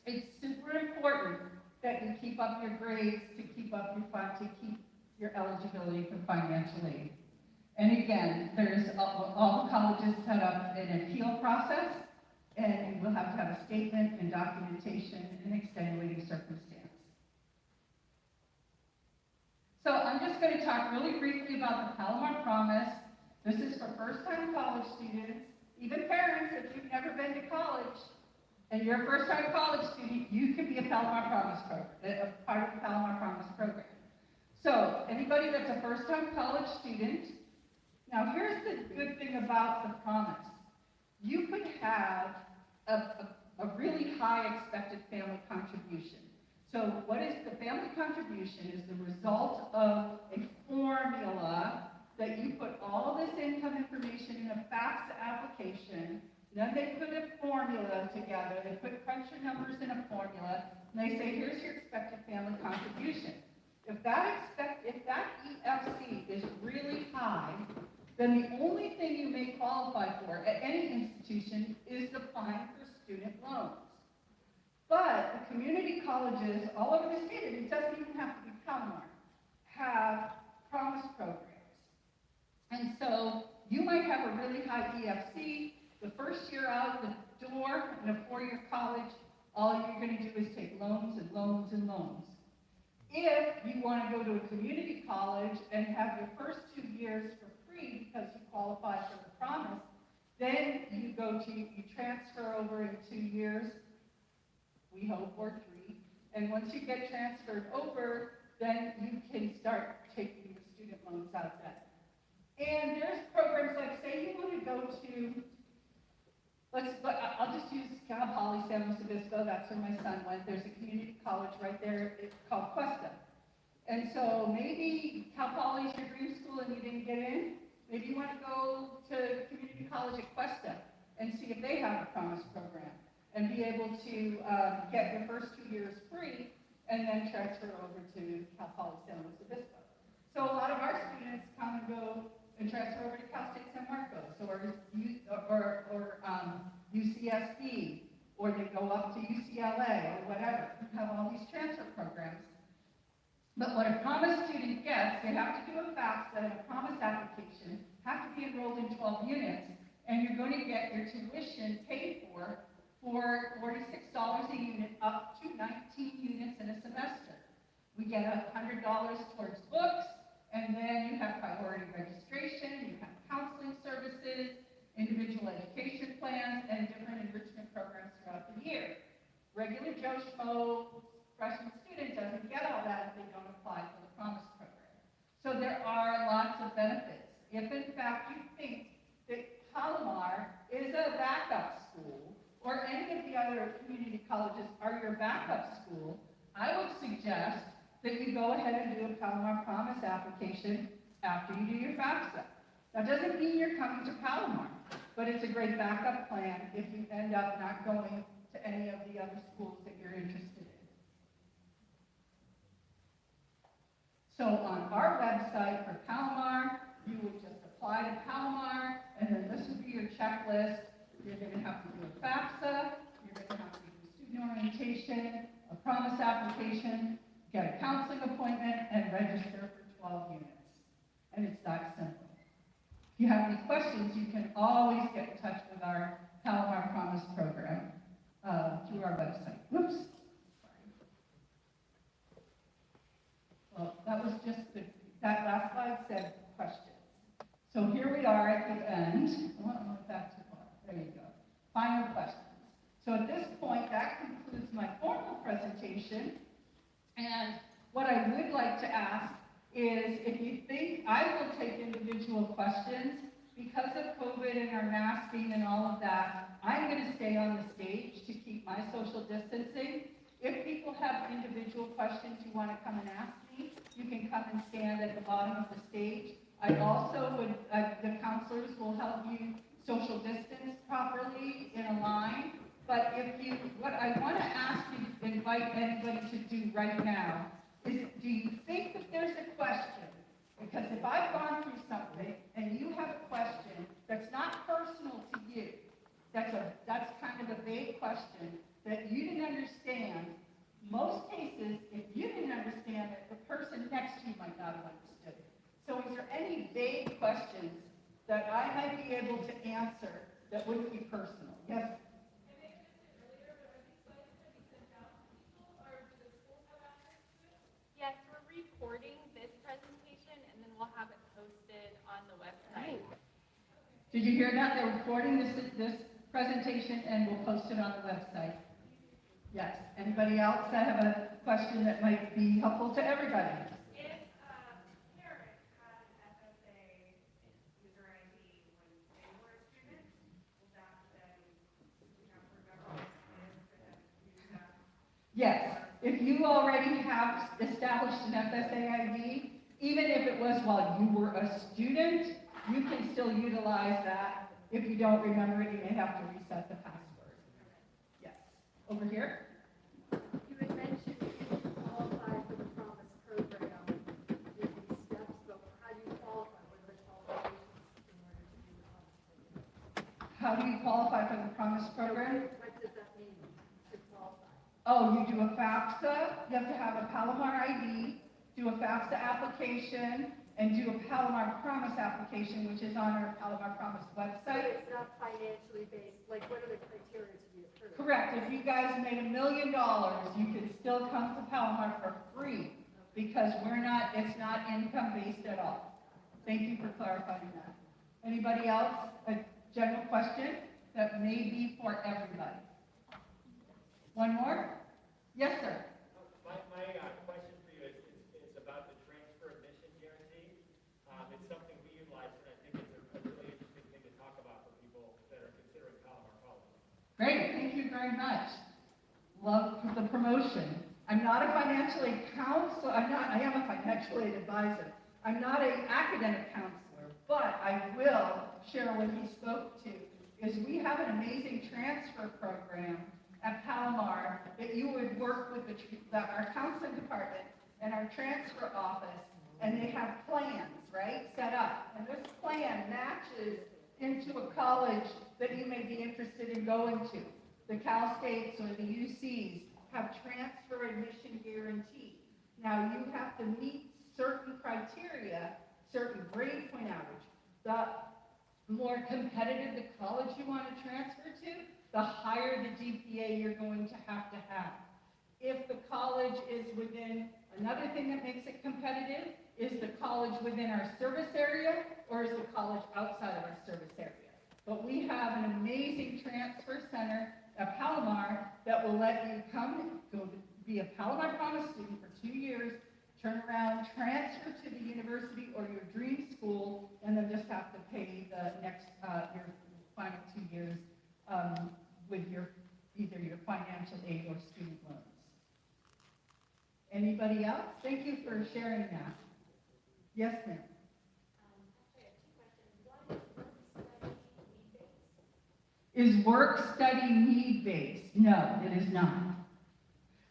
it's super important that you keep up your grades to keep up your eligibility for financial aid. And again, there's all the colleges set up an appeal process, and you will have to have a statement and documentation and extenuating circumstance. So I'm just going to talk really briefly about the Palomar Promise. This is for first-time college students, even parents. If you've never been to college and you're a first-time college student, you can be a Palomar Promise program, a part of the Palomar Promise program. So anybody that's a first-time college student, now here's the good thing about the promise. You could have a really high expected family contribution. So what is the family contribution is the result of a formula that you put all this income information in a FAFSA application, then they put a formula together, they put crunch your numbers in a formula, and they say, here's your expected family contribution. If that EFC is really high, then the only thing you may qualify for at any institution is applying for student loans. But the community colleges all over the state, and it doesn't even have to be Palomar, have promise programs. And so you might have a really high EFC. The first year out the door in a 4-year college, all you're going to do is take loans and loans and loans. If you want to go to a community college and have your first 2 years for free because you qualify for the promise, then you transfer over in 2 years, we hope, or 3. And once you get transferred over, then you can start taking the student loans out then. And there's programs like, say you want to go to, I'll just use Cal Poly San Luis Obispo, that's where my son went. There's a community college right there, it's called Cuesta. And so maybe Cal Poly is your dream school and you didn't get in. Maybe you want to go to community college at Cuesta and see if they have a promise program and be able to get your first 2 years free and then transfer over to Cal Poly San Luis Obispo. So a lot of our students come and go and transfer over to Cal State San Marcos or UCSB, or they go up to UCLA or whatever. We have all these transfer programs. But what a promise student gets, they have to do a FAFSA and a promise application, have to be enrolled in 12 units, and you're going to get your tuition paid for $46 a unit up to 19 units in a semester. We get $100 towards books, and then you have priority registration, you have counseling services, individual education plans, and different enrichment programs throughout the year. Regular Joe Schmo freshman student doesn't get all that if they don't apply for the Promise program. So there are lots of benefits. If in fact you think that Palomar is a backup school, or any of the other community colleges are your backup school, I would suggest that you go ahead and do a Palomar Promise application, after you do your FAFSA. That doesn't mean you're coming to Palomar, but it's a great backup plan if you end up not going to any of the other schools that you're interested in. So on our website for Palomar, you would just apply to Palomar, and then this would be your checklist. You're going to have to do a FAFSA, you're going to have to do student orientation, a promise application, get a counseling appointment, and register for 12 units. And it's that simple. If you have any questions, you can always get in touch with our Palomar Promise program through our website. Whoops. Sorry. Well, that was just that last slide said questions. So here we are at the end. I want back to one. There you go. Final questions. So at this point, that concludes my formal presentation. And what I would like to ask is if you think I will take individual questions, because of COVID and our masking and all of that, I'm going to stay on the stage to keep my social distancing. If people have individual questions you want to come and ask me, you can come and stand at the bottom of the stage. I also would, the counselors will help you social distance properly in a line. But what I want to ask you to invite anybody to do right now is, do you think that there's a question? Because if I've gone through something and you have a question that's not personal to you, that's kind of a vague question that you didn't understand, most cases, if you didn't understand it, the person next to you might not have understood it. So is there any vague questions that I might be able to answer that wouldn't be personal? Yes? Yes, we're recording this presentation and then we'll have it posted on the website. Did you hear that? They're recording this presentation and we'll post it on the website. Yes. Anybody else that have a question that might be helpful to everybody? If a parent had an FSA user ID when they were a student, will that then, remember use that? Yes. If you already have established an FSA ID, even if it was while you were a student, you can still utilize that. If you don't remember it, you may have to reset the password. Yes. Over here? You had mentioned you qualify for the Promise program with these steps, but how do you qualify? What are the qualifications in order to do the Promise program? How do you qualify for the Promise program? What does that mean to qualify? Oh, you do a FAFSA, you have to have a Palomar ID, do a FAFSA application, and do a Palomar Promise application, which is on our Palomar Promise So website. it's not financially based, like what are the criteria to be approved? Correct. If you guys made $1 million, you can still come to Palomar for free because it's not income-based at all. Thank you for clarifying that. Anybody else? A general question that may be for everybody. One more? Yes, sir. My question for you is about the transfer admission guarantee. It's something we utilize, and I think it's a really interesting thing to talk about for people that are considering Palomar College. Great, thank you very much. Love the promotion. I'm not a financial aid counselor, I am a financial aid advisor. I'm not an academic counselor, but I will share what he spoke to, is we have an amazing transfer program at Palomar that you would work with our counseling department and our transfer office, and they have plans, right, set up. And this plan matches into a college that you may be interested in going to. The Cal States or the UCs have transfer admission guarantee. Now, you have to meet certain criteria, certain grade point average. The more competitive the college you want to transfer to, the higher the GPA you're going to have. If the college is within, another thing that makes it competitive is the college within our service area or is the college outside of our service area. But we have an amazing transfer center at Palomar that will let you come, go be a Palomar Promise student for 2 years, turn around, transfer to the university or your dream school, and then just have to pay the next, your final 2 years with either your financial aid or student loans. Anybody else? Thank you for sharing that. Yes, ma'am. Is work study need-based? No, it is not.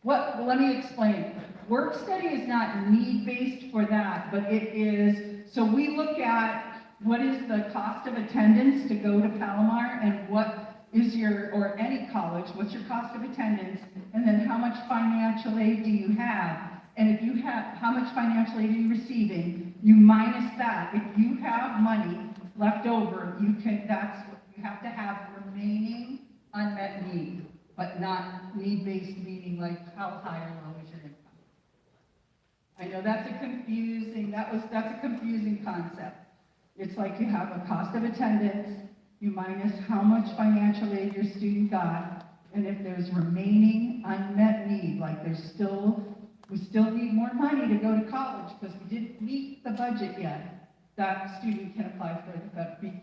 Well, let me explain. Work study is not need-based for that, but it is, so we look at what is the cost of attendance to go to Palomar and what is your, or any college, what's your cost of attendance, and then how much financial aid do you have? And if you have, how much financial aid are you receiving? You minus that. If you have money left over, you can, that's, you have to have remaining unmet need, but not need-based, meaning like how high or low is your income. I know that's a confusing, that's a confusing concept. It's like you have a cost of attendance, you minus how much financial aid your student got, and if there's remaining unmet need, like we still need more money to go to college because we didn't meet the budget yet, that student can apply for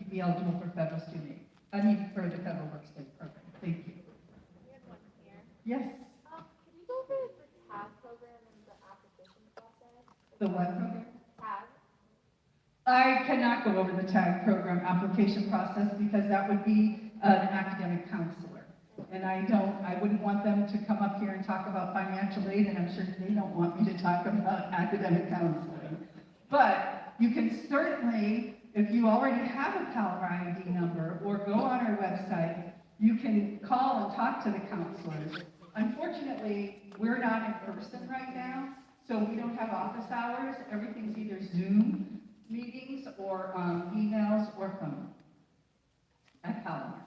be eligible for federal student aid. I mean, for the federal work study program. Thank you. We have one here. Yes, Can you go over the TAG program and the application process? the what program? TAG? I cannot go over the TAG program application process because that would be an academic counselor. And I wouldn't want them to come up here and talk about financial aid, and I'm sure they don't want me to talk about academic counseling. But you can certainly, if you already have a Palomar ID number, or go on our website, you can call and talk to the counselors. Unfortunately, we're not in person right now, so we don't have office hours. Everything's either Zoom meetings or emails or phone at Palomar.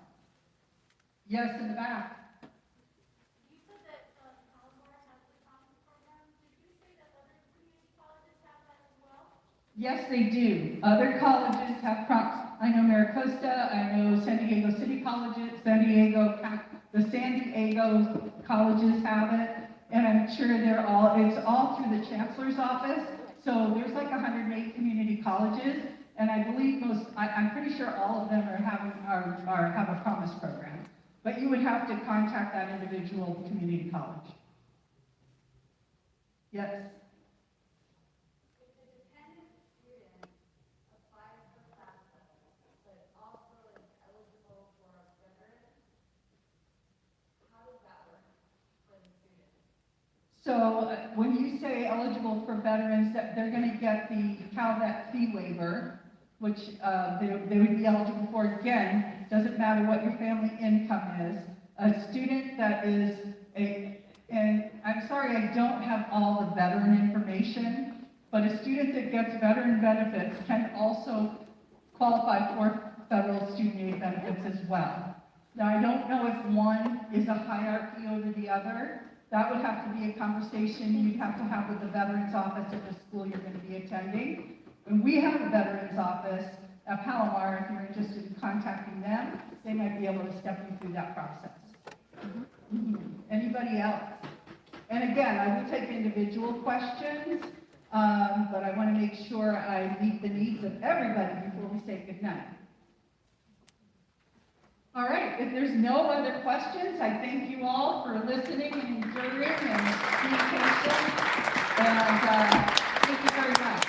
Yes, in the back. You said that Palomar has the commons program. Did you say that other community colleges have that as well? Yes, they do. Other colleges have I know Maricosta, I know San Diego City Colleges, the San Diego colleges have it, and I'm sure it's all through the chancellor's office. So there's like 108 community colleges, and I believe I'm pretty sure all of them have a promise program. But you would have to contact that individual community college. Yes? If a dependent student applies for FAFSA, but also is eligible for a veteran, how does that work for the student? So when you say eligible for veterans, that they're going to get the CalVet fee waiver, which they would be eligible for. Again, doesn't matter what your family income is. A student that is and I'm sorry I don't have all the veteran information, but a student that gets veteran benefits can also qualify for federal student aid benefits as well. Now, I don't know if one is a hierarchy over the other. That would have to be a conversation you'd have to have with the Veterans Office at the school you're going to be attending. And we have a Veterans Office at Palomar. If you're interested in contacting them, they might be able to step you through that process. Anybody else? And again, I will take individual questions, but I want to make sure I meet the needs of everybody before we say goodnight. All right, if there's no other questions, I thank you all for listening and enduring and being patient. And thank you very much.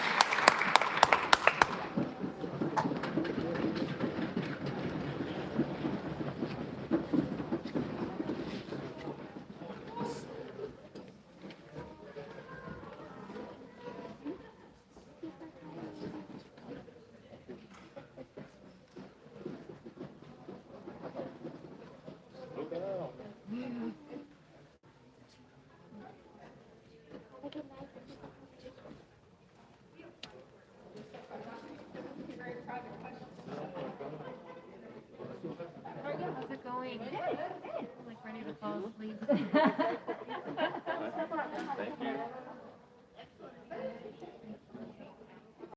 How's it going? Like ready to fall asleep. Thank you.